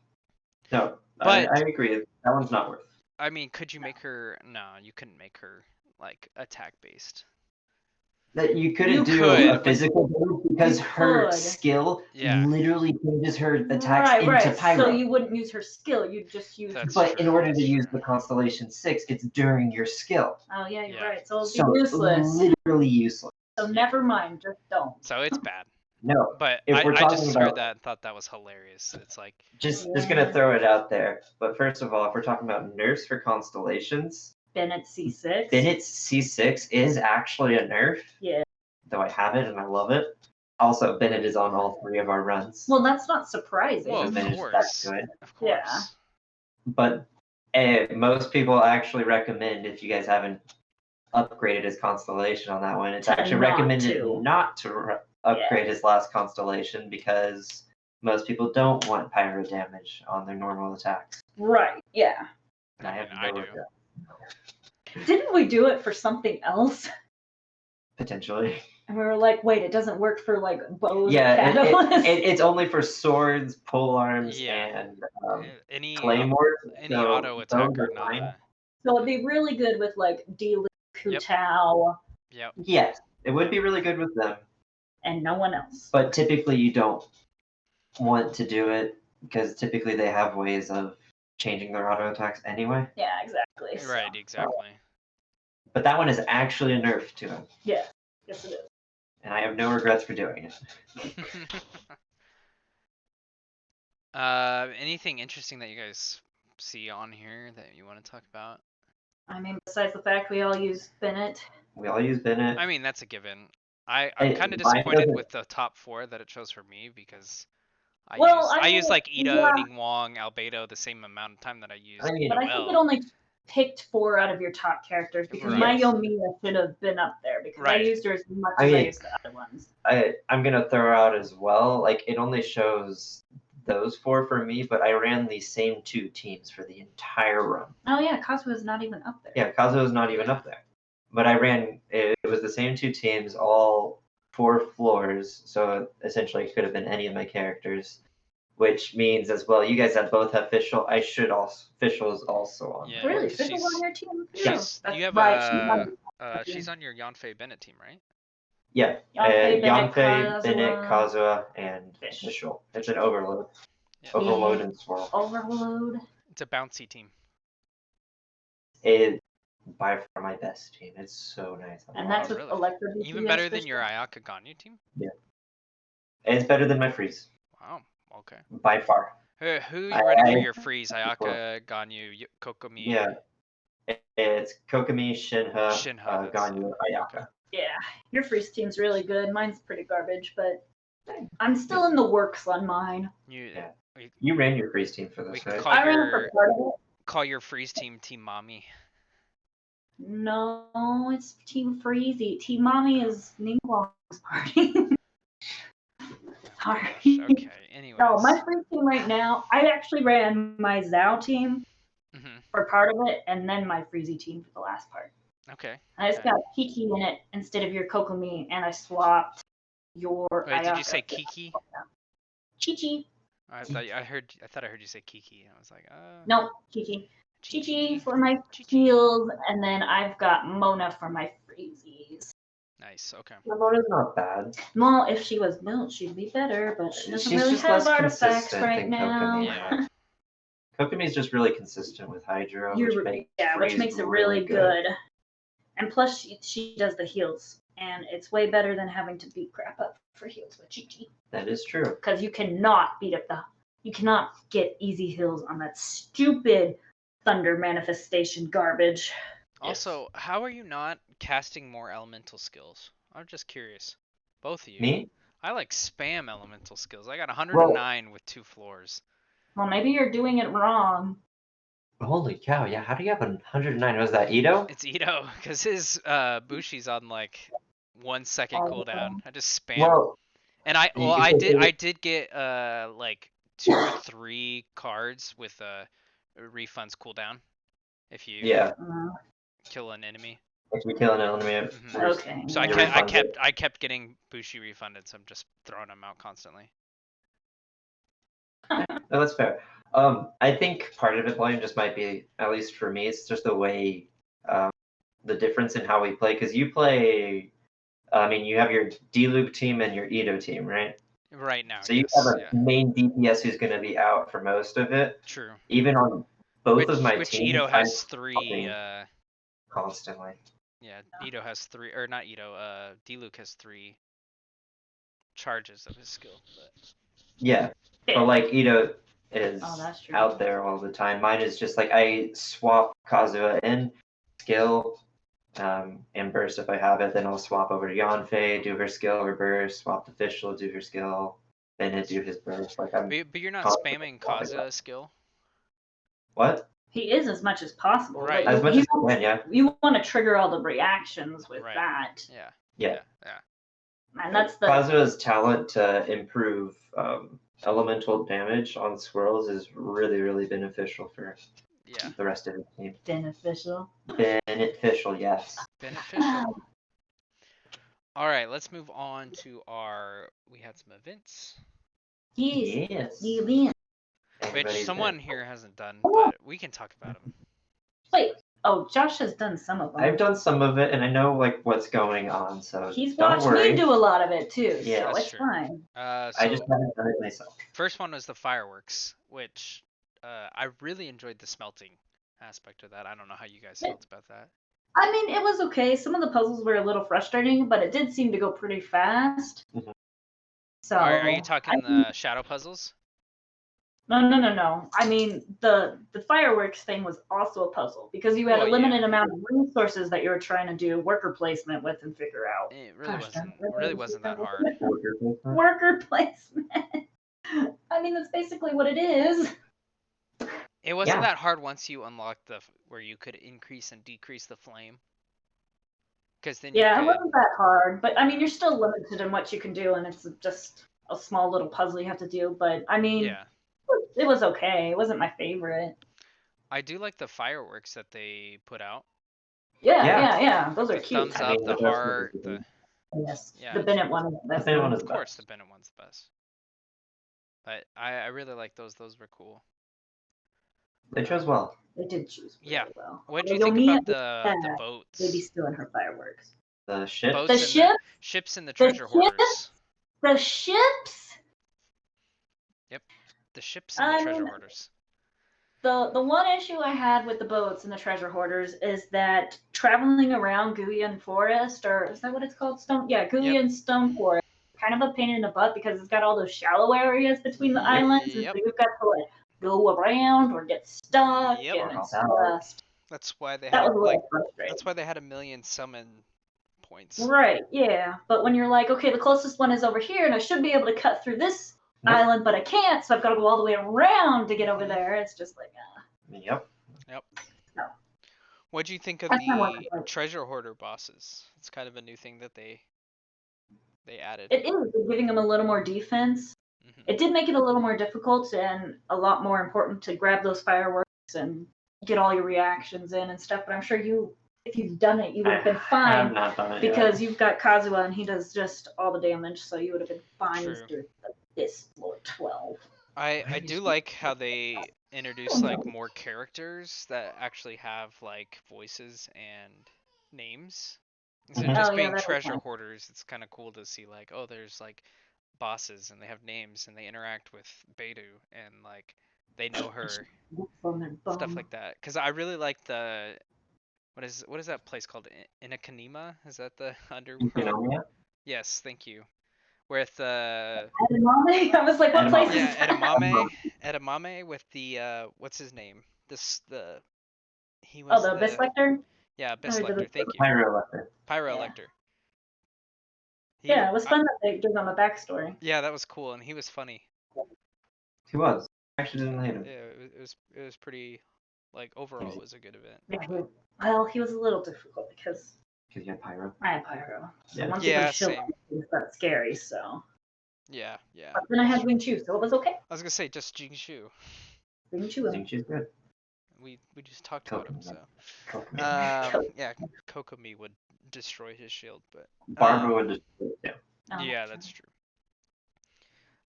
No, But- I agree. That one's not worth. I mean, could you make her? No, you couldn't make her like attack based. That you couldn't You do could, a but- physical move because You her could. skill Yeah. literally changes her attacks Right, into right. pyro. So you wouldn't use her skill. You'd just use. That's But in true, order that's to use true. the Constellation 6, it's during your skill. Oh yeah, you're Yeah. right. So it'll So be useless. literally useless. So never mind. Just don't. So it's bad. No, But If we're I talking just about- heard that and thought that was hilarious. It's like, just Yeah. gonna throw it out there. But first of all, if we're talking about nerfs for Constellations, Bennett C6. Bennett's C6 is actually a nerf. Yeah. Though I have it and I love it. Also, Bennett is on all 3 of our runs. Well, that's not surprising. well, of Bennett is course, that good. of course. Yeah. But most people actually recommend, if you guys haven't upgraded his Constellation on that one, it's To actually not recommended to. not to upgrade his last Constellation because most people don't want pyro damage on their normal attacks. Right. Yeah. And I have I no do. regret. Didn't we do it for something else? Potentially. And we were like, wait, it doesn't work for like bows Yeah, and catalysts. it's only for swords, pole arms, Yeah. and Any claymores. any so auto those attack are or not. fine. So it'd be really good with like Dealing, Yep. Kutao, Yep. Yes, it would be really good with them. and no one else. But typically you don't want to do it because typically they have ways of changing their auto attacks anyway. Yeah, exactly. So, Right. Exactly. But that one is actually a nerf to him, yes, it is. and I have no regrets for doing it. Anything interesting that you guys see on here that you want to talk about? I mean, besides the fact we all use Bennett. We all use Bennett. I mean, that's a given. I'm Hey, kind of mine disappointed doesn't- with the top 4 that it chose for me because I Well, use I I use mean, like Ida, yeah. Ningguang, Albedo the same amount of time that I use. I mean, But I think it only picked 4 out of your top characters because Right. my Yomiya should have been up there because I Right. used her as much I as I mean- used the other ones. I'm gonna throw out as well. Like it only shows those 4 for me, but I ran the same 2 teams for the entire run. Oh yeah, Kazuha's not even up there. Yeah, Kazuo's not even up there. But I ran. It was the same 2 teams, all 4 floors. So essentially, it could have been any of my characters. Which means as well, you guys both have Fischl. I should also Fischl is also on. Yeah. Really? she's- Fischl's on your team? She's That's you have right, she's on your Yanfei Bennett team, right? Yeah, Yanfei, Bennett, Yanfei, Bennett, Kazuha, Kazuha, and Fisch. Fischl. It's an overload. Yeah. Overload and swirl. Overload. It's a bouncy team. It by far my best team. It's so nice. And that's with really? Electro Even DPS better than Fischl. your Ayaka Ganyu team? It's better than my freeze Wow. Okay. by far. Who you running for I- your freeze? Ayaka, Ganyu, Kokomi? Yeah. It's Kokomi, Shinha, Shinha, that's Ganyu, Ayaka. Yeah, your freeze team's really good. Mine's pretty garbage, but I'm still in the works on mine. You Yeah. You ran your freeze team for we this, can right? call I ran your for part of it. call your freeze team Team Mommy. No, it's Team Freezy. Team Mommy is Ningguang's party. Sorry. Okay. Anyways. No, my freeze team right now, I actually ran my Zhao team hmm for part of it, and then my Freezy team for the last part. Okay. I just Okay. got Kiki in it instead of your Kokomi, and I swapped your. Wait, did you Ayaka. say Kiki? Chi-Chi. I thought I heard you say Kiki. I was like, No, Kiki. Chi-Chi. Chi-Chi for my Chi-Chi. heals, and then I've got Mona for my freezies. Nice. Okay. Ramona's not bad. Well, if she was built, she'd be better, but she doesn't She's really just have less artifacts consistent right than now. Kokomi. Yeah. Kokomi's just really consistent with Hydro, which makes which freeze makes it really good. And plus, she does the heals, and it's way better than having to beat crap up for heals with Chi-Chi. That is true. Because you cannot you cannot get easy heals on that stupid thunder manifestation garbage. Also, how are you not casting more elemental skills? I'm just curious. Both of you. Me? I like spam elemental skills. I got 109 with 2 floors. Well, maybe you're doing it wrong. Holy cow! Yeah, how do you have 109? Was that Ito? It's Ito, because his Bushi's on like 1 second cooldown. I just spam. Well, And I did get like 2 or 3 cards with refunds cooldown if you yeah, kill an enemy. if we kill an enemy, Okay. So yeah. I kept getting Bushi refunded, so I'm just throwing them out constantly. No, that's fair. I think part of it, William, just might be, at least for me, it's just the way, the difference in how we play. Because you play, I mean, you have your D-Loop team and your Ito team, right? Right now, So you yes, have a yeah. main DPS who's going to be out for most of it. True. Even on both of my Which teams, Ito I'm has 3 helping constantly. yeah, Ito has 3, or not Ito, D-Luke has 3 charges of his skill, but Yeah, but like Ito is that's true. out there all the time. Mine is just like I swap Kazuha in skill, and burst if I have it. Then I'll swap over to Yanfei, do her skill or burst. Swap to Fischl, do her skill. Bennett do his burst. Like I'm. but you're not constantly spamming swapping Kazuha skill. What? He is as much as possible. Right. But As much as I can, yeah. you want to trigger all the reactions with Right. that. Yeah. And that's the Kazuha's talent to improve elemental damage on squirrels is really, really beneficial for the rest of his team. beneficial. Beneficial, yes. Beneficial. All right, let's move on to we had some events. Yes. Yes. The event. Which Everybody's someone been- here hasn't done, but we can talk about them. Wait. Oh, Josh has done some of them. I've done some of it, and I know like what's going on, so He's don't watched worry. me do a lot of it too, Yeah, so that's it's true. fine. I So just haven't done it myself. first one was the fireworks, which I really enjoyed the smelting aspect of that. I don't know how you guys felt about that. I mean, it was okay. Some of the puzzles were a little frustrating, but it did seem to go pretty fast. Mhm. So Are you talking the shadow puzzles? No. I mean, the fireworks thing was also a puzzle because you had Well, a limited yeah. amount of resources that you were trying to do worker placement with and figure out. It really Gosh, wasn't that hard. Worker placement. I mean, that's basically what it is. It wasn't Yeah. that hard once you unlocked where you could increase and decrease the flame. Because then Yeah, you it could, wasn't that hard, but I mean, you're still limited in what you can do, and it's just a small little puzzle you have to do. But I mean, yeah. it was okay. It wasn't my favorite. I do like the fireworks that they put out. Yeah. Those are The cute. thumbs up, the heart, Yes. Yeah. The Bennett one is the best. The Bennett one one. is of course the Bennett one's the best. But I really like those. Those were cool. They chose well. They did choose really Yeah. well. What do you Although think Mia about the boats? Maybe still in her fireworks. The ship. Boats The and ship? ships and the The treasure hoarders. ships? The ships? The ships and the treasure Um, hoarders. The one issue I had with the boats and the treasure hoarders is that traveling around Guyan Forest, or is that what it's called? Guyan Stone Forest, kind of a pain in the butt because it's got all those shallow areas between the islands, and so you've got to like go around or get stuck, Yep. and it's just That's why they that had was a little frustrating. that's why they had 1,000,000 summon points. Right, yeah. But when you're like, okay, the closest one is over here, and I should be able to cut through this island, but I can't, so I've got to go all the way around to get over there. It's just like, Yep. No. What do you think of That's not what the it's like. treasure hoarder bosses? It's kind of a new thing that they added. It is giving them a little more defense. Mhm. It did make it a little more difficult and a lot more important to grab those fireworks and get all your reactions in and stuff. But I'm sure if you've done it, you would have been I have fine not done it because you've got Kazuha and he does just all the damage, so you would have been fine True. through this floor 12. I do like how they introduce like more characters that actually have like voices and names. Instead of Mhm. just Oh, yeah, being that was treasure fun. hoarders, it's kind of cool to see like, oh, there's like bosses and they have names and they interact with Beidou and like they know her, From their bum. stuff like that. Because I really like the what is that place called? Inakanima? Is that the underworld? Economia? Yes, thank you. With Edamame? I was like, what place yeah, is that? Edamame with the what's his name? He Oh, was the Abyss Lecter? yeah, Abyss Oh, the- Lecter. Thank you. Pyrolector. Pyro Yeah. Lecter. Yeah, it was fun that they gave them a backstory. Yeah, that was cool, and he was funny. He was. I actually didn't hate him. Yeah, it was pretty Like overall, it was a good event. Yeah, well, he was a little difficult because Because you had pyro. I had pyro. So Yeah. once you put Yeah, a shield same. on, it's not scary. So, Yeah. but then I had Xingqiu, so it was okay. I was gonna say just Xingqiu. Xingqiu. Xingqiu's good. We just talked about him, so. Kokomi. Yeah, Kokomi would destroy his shield, but. Barbara would just yeah. Oh, Yeah, that's true.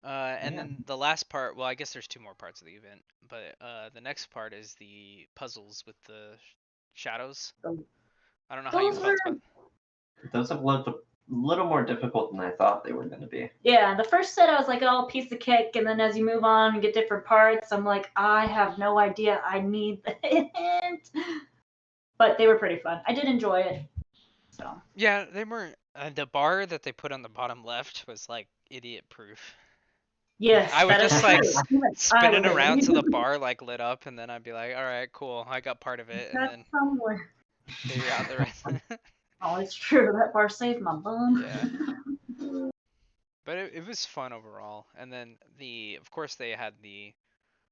And then the last part, well, I guess there's 2 more parts of the event, but the next part is the puzzles with the shadows. I don't know how you felt about. Those have looked a little more difficult than I thought they were going to be. Yeah, the first set I was like, oh, piece of cake, and then as you move on and get different parts, I'm like, I have no idea. I need the hint. But they were pretty fun. I did enjoy it. So. Yeah, they weren't. The bar that they put on the bottom left was like idiot proof. Yes, I would that is just like true. spin it would around be. till the bar like lit up, and then I'd be like, all right, cool, I got part of it, and That's then somewhere. figure out the rest. Oh, it's true. That bar saved my bum. Yeah. But it was fun overall. And then of course they had the,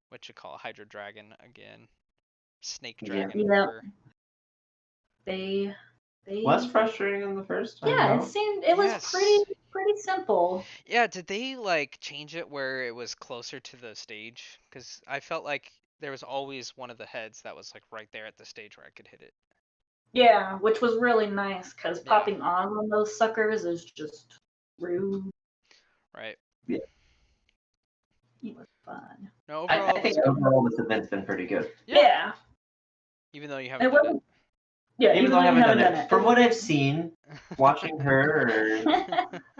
what you call, Hydro Dragon again, Snake Dragon, Yeah. whatever. They Less frustrating than the first time. Yeah, no? it seemed it was Yes. pretty simple. Yeah, did they like change it where it was closer to the stage? Because I felt like there was always one of the heads that was like right there at the stage where I could hit it. Yeah, which was really nice because Yeah. popping on those suckers is just rude. Right. Yeah. It was fun. No, overall, I think overall this event's been pretty good. Yeah. even though you It haven't done it. wasn't. Yeah, Even though I haven't done it. From what I've seen, watching her,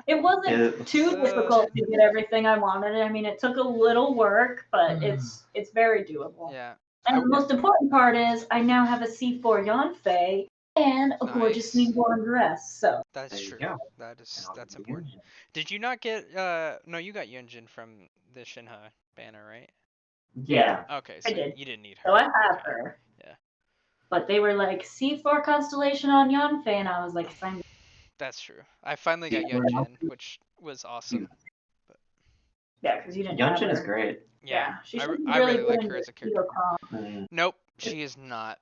It wasn't too difficult to get everything I wanted. I mean, it took a little work, but it's very doable. Yeah. And the most important part is I now have a C4 Yanfei and a gorgeous Nice. newborn dress. So That's There you true. go. That's important. Did you not get no, you got Yunjin from the Shinha banner, right? Yeah. Okay, so I did. you didn't need her. So I have Okay. her. Yeah. But they were like C4 constellation on Yanfei, and I was like, sign me. That's true. I finally got Yunjin, which was awesome. Yeah, because you didn't have Yunshin her. is great. Yeah. She I should be really good like in her as a the character. Edo-con. Nope, she is not.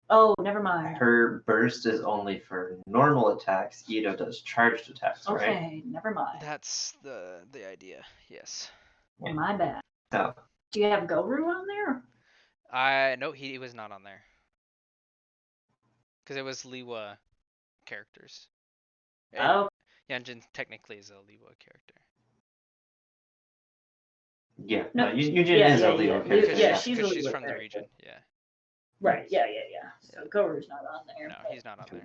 Oh, never mind. Her burst is only for normal attacks. Ito does charged attacks, right? Okay, never mind. That's the idea. Yes. Yeah. My bad. Oh. Do you have Goru on there? No, he was not on there. Because it was Liwa characters. Oh. Yunjin technically is a Liwa character. Yeah. No, Yunjin is a Leo character. Yeah, Because she's she's a from the character. region. Yeah. Right, yeah. So Goru's not on there. No, but he's not on there.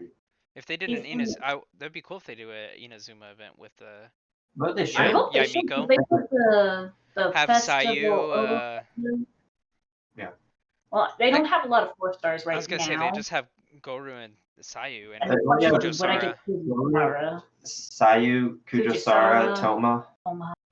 If they did He's an in that'd be cool if they do a Inazuma event with the But they I should. hope they should. Yaimiko. They put the have festival. Sayu. Yeah. Well, they don't have a lot of 4-stars right now. I was gonna say they just have Goru and Sayu and And yeah, when I get Kujusara, Sayu, Kujusara, Toma.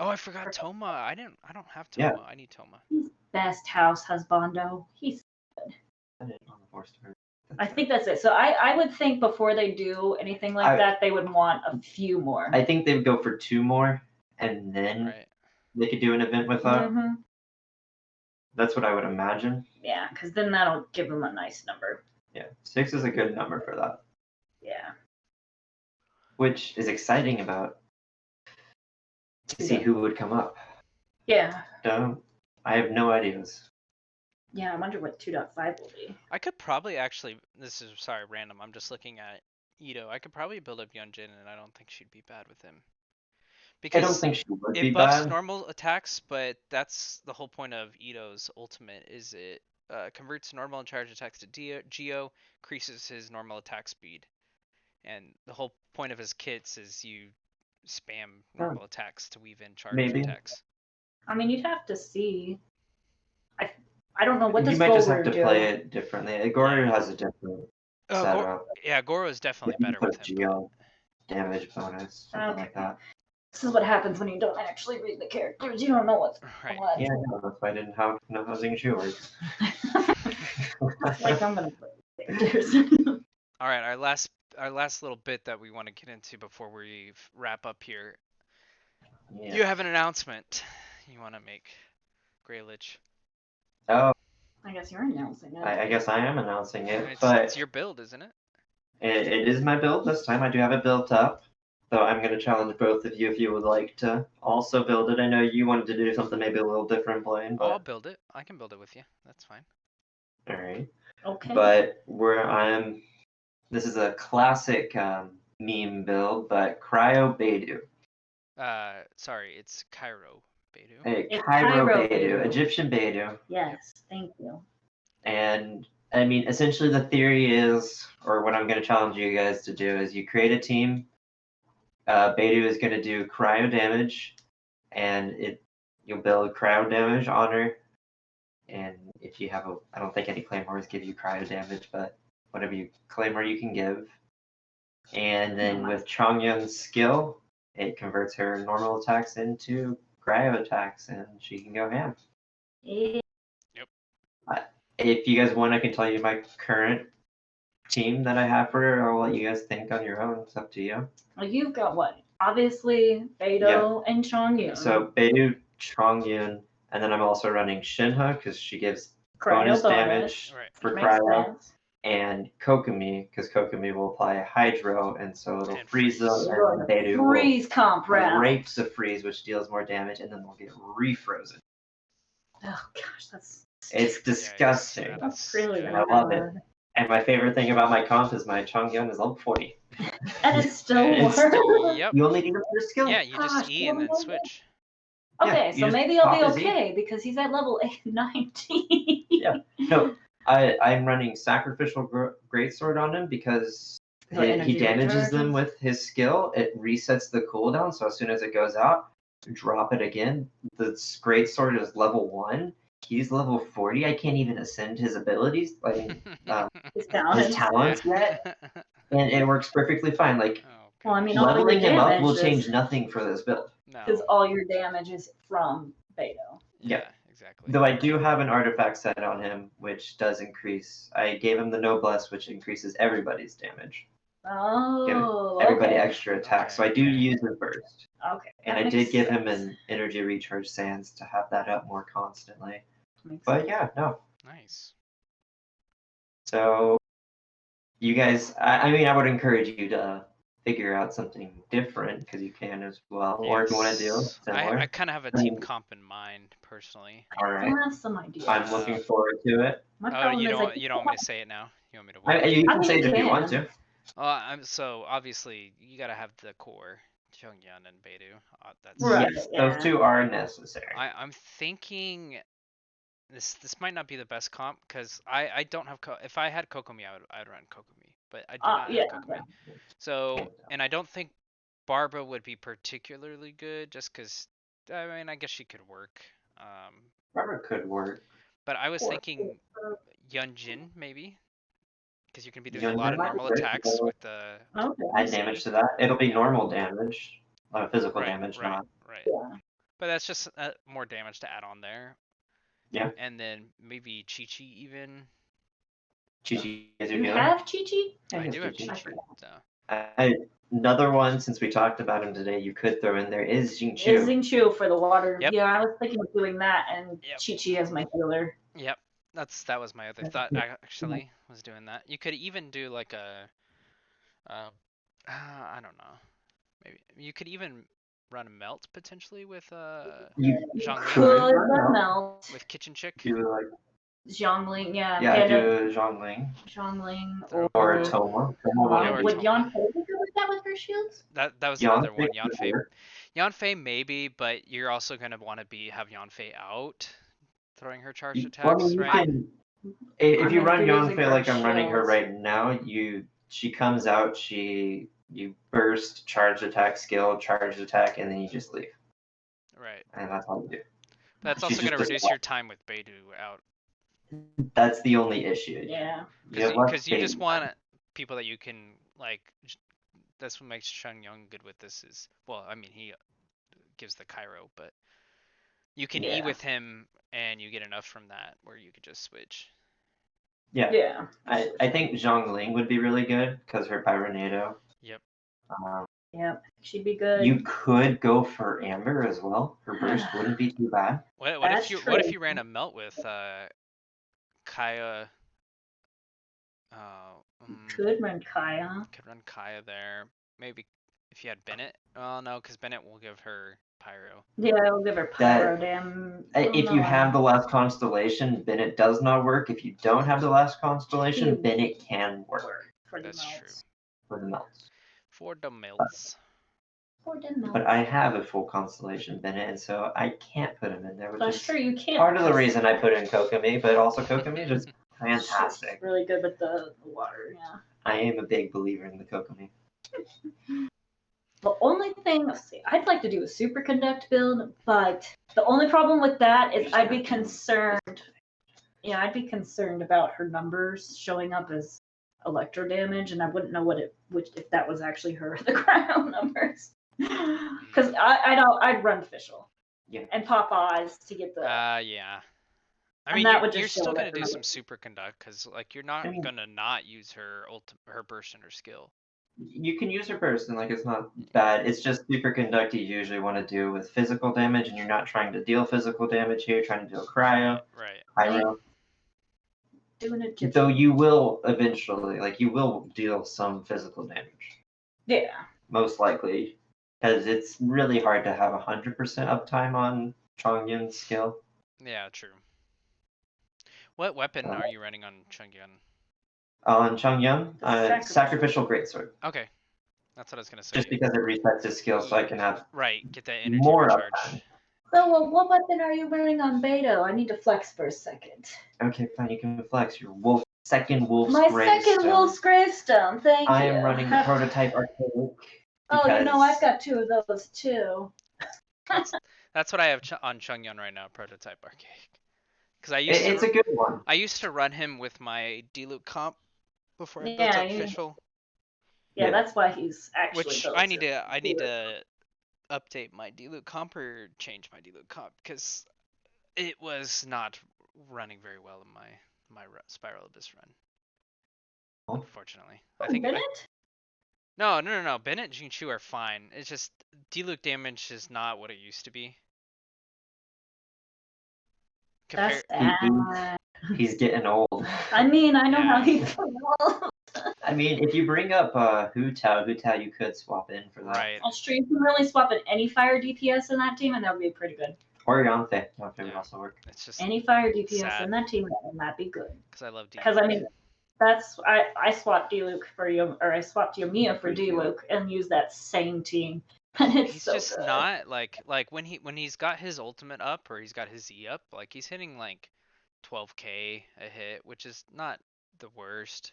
Oh, I forgot Toma. I don't have Yeah. Toma. I need Toma. He's best house husbando. He's. I didn't know the 4-star. I think that's it. So I would think before they do anything like that, they would want a few more. I think they would go for 2 more, and then Right. they could do an event with that. Mm-hmm. That's what I would imagine. Yeah, because then that'll give them a nice number. Yeah, 6 is a good number for that. Yeah. Which is exciting about to see who would come up. Yeah. I have no ideas. Yeah, I wonder what 2.5 will be. I could probably actually. This is random. I'm just looking at Ito. I could probably build up Yunjin, and I don't think she'd be bad with him. I don't Because think she would it be buffs bad. normal attacks, but that's the whole point of Ito's ultimate. Is it converts normal and charge attacks to Geo, increases his normal attack speed, and the whole point of his kits is you spam normal attacks to weave in charge attacks. I mean, you'd have to see. I don't know what does You might just have Goru to do? play it differently. Goru has a different setup. Yeah, Goro is definitely better with him. Geo damage bonus, something like that. This is what happens when you don't actually read the characters. You don't know what's Right. what. Yeah, no, that's why I didn't know how Xingqiu works. Like I'm gonna play the characters. All right, our last little bit that we want to get into before we wrap up here. Yeah. You have an announcement you want to make, Graylich. Oh, I guess you're announcing it. I guess I am announcing it, It's but your build, isn't it? it is my build this time. I do have it built up. So I'm going to challenge both of you if you would like to also build it. I know you wanted to do something maybe a little different, Blaine. I'll But build it. I can build it with you. That's fine. all right. Okay. But this is a classic meme build, but Cryo Beidou. Sorry, it's Cairo Beidou. Hey, It's Cairo Cairo Beidou, Beidou. Egyptian Beidou. Yes, thank you. And I mean, essentially the theory is, or what I'm going to challenge you guys to do is you create a team. Beidou is going to do cryo damage, and you'll build cryo damage on her. And if you have I don't think any claymores give you cryo damage, but whatever claymore you can give. And then with Chongyun's skill, it converts her normal attacks into cryo attacks, and she can go ham. Yeah. If you guys want, I can tell you my current team that I have for her. I'll let you guys think on your own. It's up to you. Well, you've got what? Obviously, Beidou and Chongyun. So Beidou, Chongyun, and then I'm also running Shinha because she gives Cryo bonus damage Right. for Makes cryo, sense. and Kokomi because Kokomi will apply Hydro, and so it'll And freeze them, freeze. and Beidou will Freeze compress. break the freeze, which deals more damage, and then they'll get refrozen. Oh gosh, that's It's disgusting. Yeah, that's really and I love it. bad. And my favorite thing about my comp is my Chongyun is level 40. And it still It's works. still- Yep. You only need a first skill. Yeah, you just Gosh, E and then what? switch. Okay, you so just maybe I'll be pop his E. okay because he's at level 19. Yeah. No, I'm running Sacrificial Greatsword on him because So he energy damages them recharges? with his skill. It resets the cooldown, so as soon as it goes out, drop it again. The Greatsword is level 1. He's level 40. I can't even ascend his abilities, like He's down. his talents yet, and it works perfectly fine. Like Oh, Well, I mean, all leveling your him up damage will is- change nothing for this build. Because no. all your damage is from Beidou. Yeah, Yeah. exactly. Though I do have an artifact set on him, which does increase. I gave him the Noblesse, which increases everybody's damage. Oh, Everybody okay. extra attack. So I do use it first. Okay. And that I did makes give him sense. an energy recharge sands to have that up more constantly. Makes But sense. yeah, no. Nice. So you guys, I mean, I would encourage you to figure out something different because you can as well. Or if you want to do Yes. similar. I kind of have a I team mean- comp in mind personally. All I right. have some ideas. I'm looking forward to it. My Oh, problem you is don't want me to say it now? You want me to I, wait? you I can mean, say it you if you want can. to. So obviously you gotta have the core, Chongyun and Beidou. That's Right. Yes, yeah. those two are necessary. I'm thinking this might not be the best comp because I don't have if I had Kokomi I'd run Kokomi, but I do not Yeah, have Kokomi. So and I don't think Barbara would be particularly good just because I mean I guess she could work. Rubber could work. But I was Or- thinking Yunjin maybe because you can be doing a lot of Yunjin might normal work, attacks but with the Okay. Add damage to that. It'll be normal damage, physical damage, right, not. right. Yeah. But that's just more damage to add on there. Yeah. And then maybe Chi-Chi even. Chi-Chi is your You healer. have Chi-Chi? I do have Chi-Chi. Chi-Chi. So. Another one, since we talked about him today, you could throw in there is Xingqiu. Is Xingqiu for the water. Yep. Yeah, I was thinking of doing that and Yep. Chi-Chi as my healer. Yep. That was my other thought actually, was doing that. You could even do like a I don't know. Maybe you could even run a melt potentially with You Zhongli. Could the melt. With Kitchen Chick. do like Zhongling, yeah. do Zhongling Zhongling or Toma. Yeah, or would Toma. Yanfei be good with that with her shields? That was Yanfei another one. could Yanfei. work. Yanfei maybe, but you're also gonna want to have Yanfei out, throwing her charged Well, I attacks, mean, you right? can, if you I'm run using Yonfei her like I'm running her shields. right now, she comes out, you burst, charge attack, skill, charge attack, and then you just leave. Right. And that's all you do. But that's She's also gonna just reduce your time with Beidou out, That's the only issue. Yeah. because you just want people that you can like. That's what makes Shang Yang good with this is I mean he gives the Cairo, but you can E Yeah. with him and you get enough from that where you could just switch. Yeah. Yeah. I think Zhongling would be really good because her Pyronado. Yep. Yep. She'd be good. You could go for Amber as well. Her burst wouldn't be too bad. What That's if you true. ran a melt with Kaya. Could run Kaya. Could run Kaya there. Maybe if you had Bennett. Well, no, because Bennett will give her Pyro. Yeah, I'll give her Pyro Dam. If you have the last constellation, Bennett does not work. If you don't have the last constellation, Bennett can work. For the That's melts. true. For the melts. For the melts. For the melts. But I have a full constellation Bennett, and so I can't put him in there, which That's is true, you can't. part of the reason I put in Kokomi, but also Kokomi is just She's fantastic. really good with the water, yeah. I am a big believer in the Kokomi. The only thing, let's see, I'd like to do a superconduct build, but the only problem with that is I'd be concerned. Yeah, I'd be concerned about her numbers showing up as electro damage, and I wouldn't know if that was actually her the cryo numbers. Because I'd run official. Yeah. And pop eyes to get the. Yeah. I mean, you're still gonna do some superconduct because like you're not gonna not use her burst and her skill. You can use her burst, and like it's not bad. It's just superconduct you usually want to do with physical damage, and you're not trying to deal physical damage here. You're trying to deal cryo, pyro. Doing it. Though you will eventually, you will deal some physical damage. Yeah. Most likely, because it's really hard to have 100% uptime on Chongyun's skill. Yeah, true. What weapon are you running on Chongyun? On Chongyun, Sacrificial Greatsword. Okay, that's what I was gonna say. Just because it resets his skill, so I can have get that energy more recharge. uptime. So, what weapon are you running on Beto? I need to flex for a second. Okay, fine, you can flex your second Wolf's My Gravestone. second Wolf's Gravestone, thank you. I am running the prototype Archaic. Oh, I've got two of those too. That's what I have on Chongyun right now, prototype Archaic. Because it's a good one. I used to run him with my D-Luke comp before I built up official. Yeah, that's why he's actually. Which I need to update my D-Luke comp or change my D-Luke comp because it was not running very well in my Spiral Abyss run. Unfortunately, I think Bennett? No. Bennett and Xingqiu are fine. It's just D-Luke damage is not what it used to be. That's bad. He's getting old. I mean, I know how he's old. I mean, if you bring up Hu Tao, you could swap in for that. Right. That's true. You can really swap in any fire DPS in that team, and that would be pretty good. Or Yonfe. Yonfe would also work. It's just any fire DPS in that team, and that'd be good. Because I love D-Luke. Because I mean, I swapped D-Luke for you, or I swapped Yomiya for D-Luke, and used that same team. And it's he's so just good. not like when he's got his ultimate up or he's got his E up, like he's hitting like 12k a hit, which is not the worst.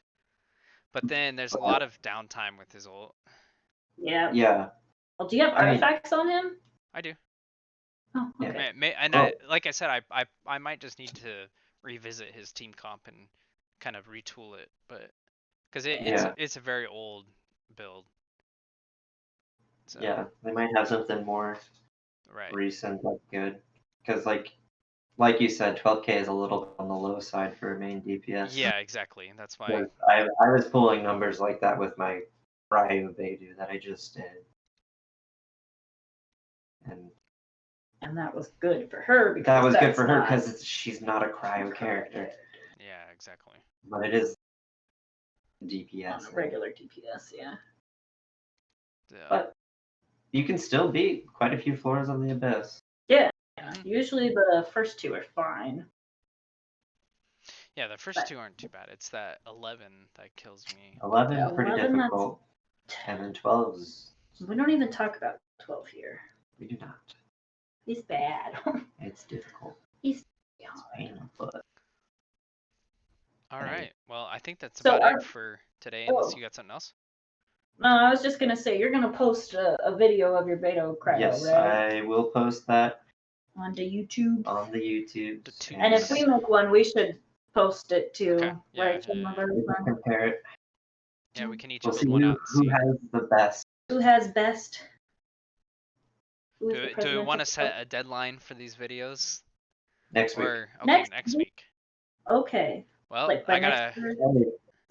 But then there's a lot of downtime with his ult. Yeah. Yeah. Well, do you have artifacts on him? I do. Oh, okay. Like I said, I might just need to revisit his team comp and kind of retool it, but because it's a very old build. So. Yeah, they might have something more recent that's good. Because like you said, 12k is a little on the low side for a main DPS. Yeah, exactly. That's why I was pulling numbers like that with my Ryu Beidou that I just did. And that was good for her because that was good for her because she's not a cryo character. Yeah, exactly. But it is DPS. On a regular DPS, yeah. But you can still beat quite a few floors of the Abyss. Yeah. Usually the first two are fine. Yeah, the first two aren't too bad. It's that 11 that kills me. 11 pretty difficult. And then 12's... We don't even talk about 12 here. We do not. He's bad. It's difficult. It's painful. All right. Well, I think that's about it for today, unless you got something else. No, I was just going to say, you're going to post a video of your Beto cryo, yes, right? I will post that. Onto YouTube? On the YouTube. And if we make one, we should post it too, right? We can compare it. Yeah, we can each build one out. Who has the best? Who has best? Do we want to set a deadline for these videos? Next week. Next week. Okay. Well, I gotta...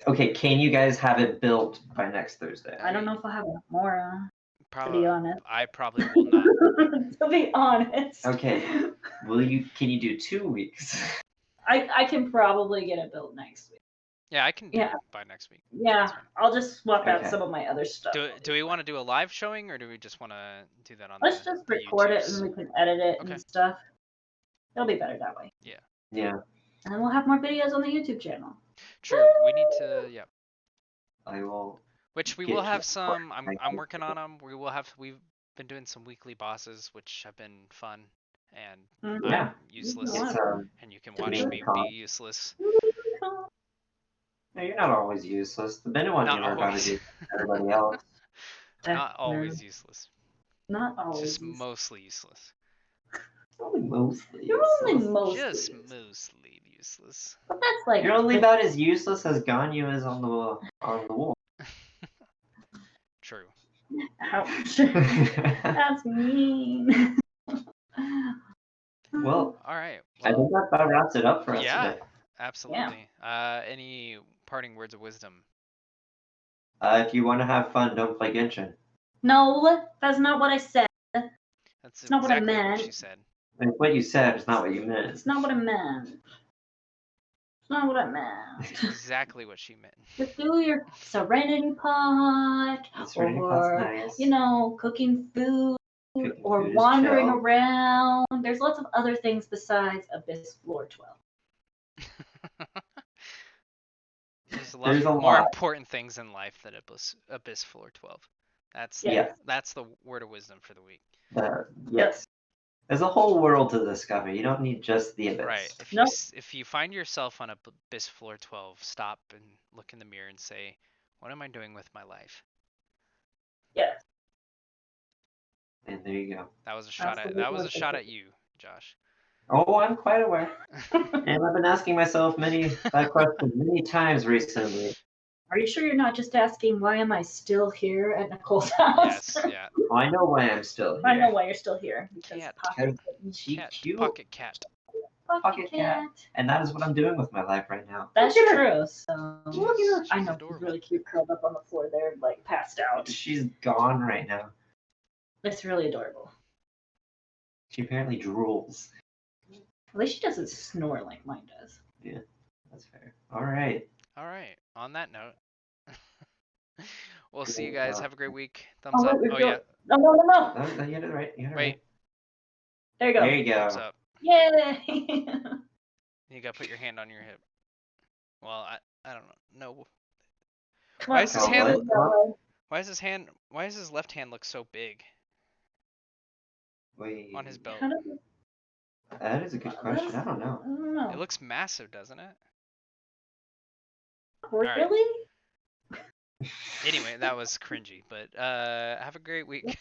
Okay, can you guys have it built by next Thursday? I don't know if I'll have enough more, to be honest. I probably will not. To be honest. Okay. Can you do 2 weeks? I can probably get it built next week. Yeah, I can do Yeah. it by next week. Yeah, That's fine. I'll just swap out Okay. some of my other stuff. Do we want to do a live showing or do we just want to do that on Let's the just record it YouTubes? and we can edit it Okay. and stuff. It'll be better that way. Yeah. And then we'll have more videos on the YouTube channel. True. We need to. Yep. I will. Which we Get will you have a some. I I'm can working do on them. We've been doing some weekly bosses, which have been fun, and Mhm. Yeah. I'm useless, Yeah. It's and you can to watch me, me be useless. No, you're not always useless. The minute one you Not learn how to always. do everybody else. Not always useless. Not always. Just mostly useless. Only mostly. You're only useless. mostly. Just useless. mostly useless. But that's like. You're only about as useless as Ganyu is on the wall. True. Ouch. That's mean. Well, All right. I Well, think that about wraps it up for us yeah, today. absolutely. Any parting words of wisdom? If you want to have fun, don't play Genshin. No, that's not what I said. That's It's not what I exactly what meant. she said. Like, what you said is not what you meant. It's not what I meant. It's not what I meant. Exactly what she meant. Just do your serenity pot, It's really that's or nice. cooking food, Cooking or food is wandering chill. around. There's lots of other things besides Abyss Floor 12. There's a more lot. important things in life than Abyss Floor 12. That's Yeah. that's the word of wisdom for the week. Yes. There's a whole world to discover. You don't need just the abyss. Right. If Nope. if you find yourself on Abyss Floor 12, stop and look in the mirror and say, "What am I doing with my life?" Yes. And there you go. That was a shot at you, Josh. Oh, I'm quite aware. And I've been asking myself that question many times recently. Are you sure you're not just asking why am I still here at Nicole's house? Yes, yeah. Well, I know why I'm still here. I know why you're still here. Because Cat. pocket Cat. Xingqiu, Pocket cat. Pocket cat. And that is what I'm doing with my life right now. That's Look at her. true. So She's I know adorable. she's really cute, curled up on the floor there, like passed out. She's gone right now. It's really adorable. She apparently drools. At least she doesn't snore like mine does. Yeah, that's fair. All right. All right. On that note, we'll see you Cool. guys. Have a great week. Thumbs up. wait, Oh you're yeah. No. No, you had it right. You had it Wait. right. There you go. There you go. Thumbs up. Yay! You gotta put your hand on your hip. Well, I don't know. No. Come Why on, is his come hand- on, come on. Why does his left hand look so big Wait. on his belt? How does it- That is a good question. I don't know. I don't know. It looks massive, doesn't it? Really? Anyway, that was cringy, but have a great week.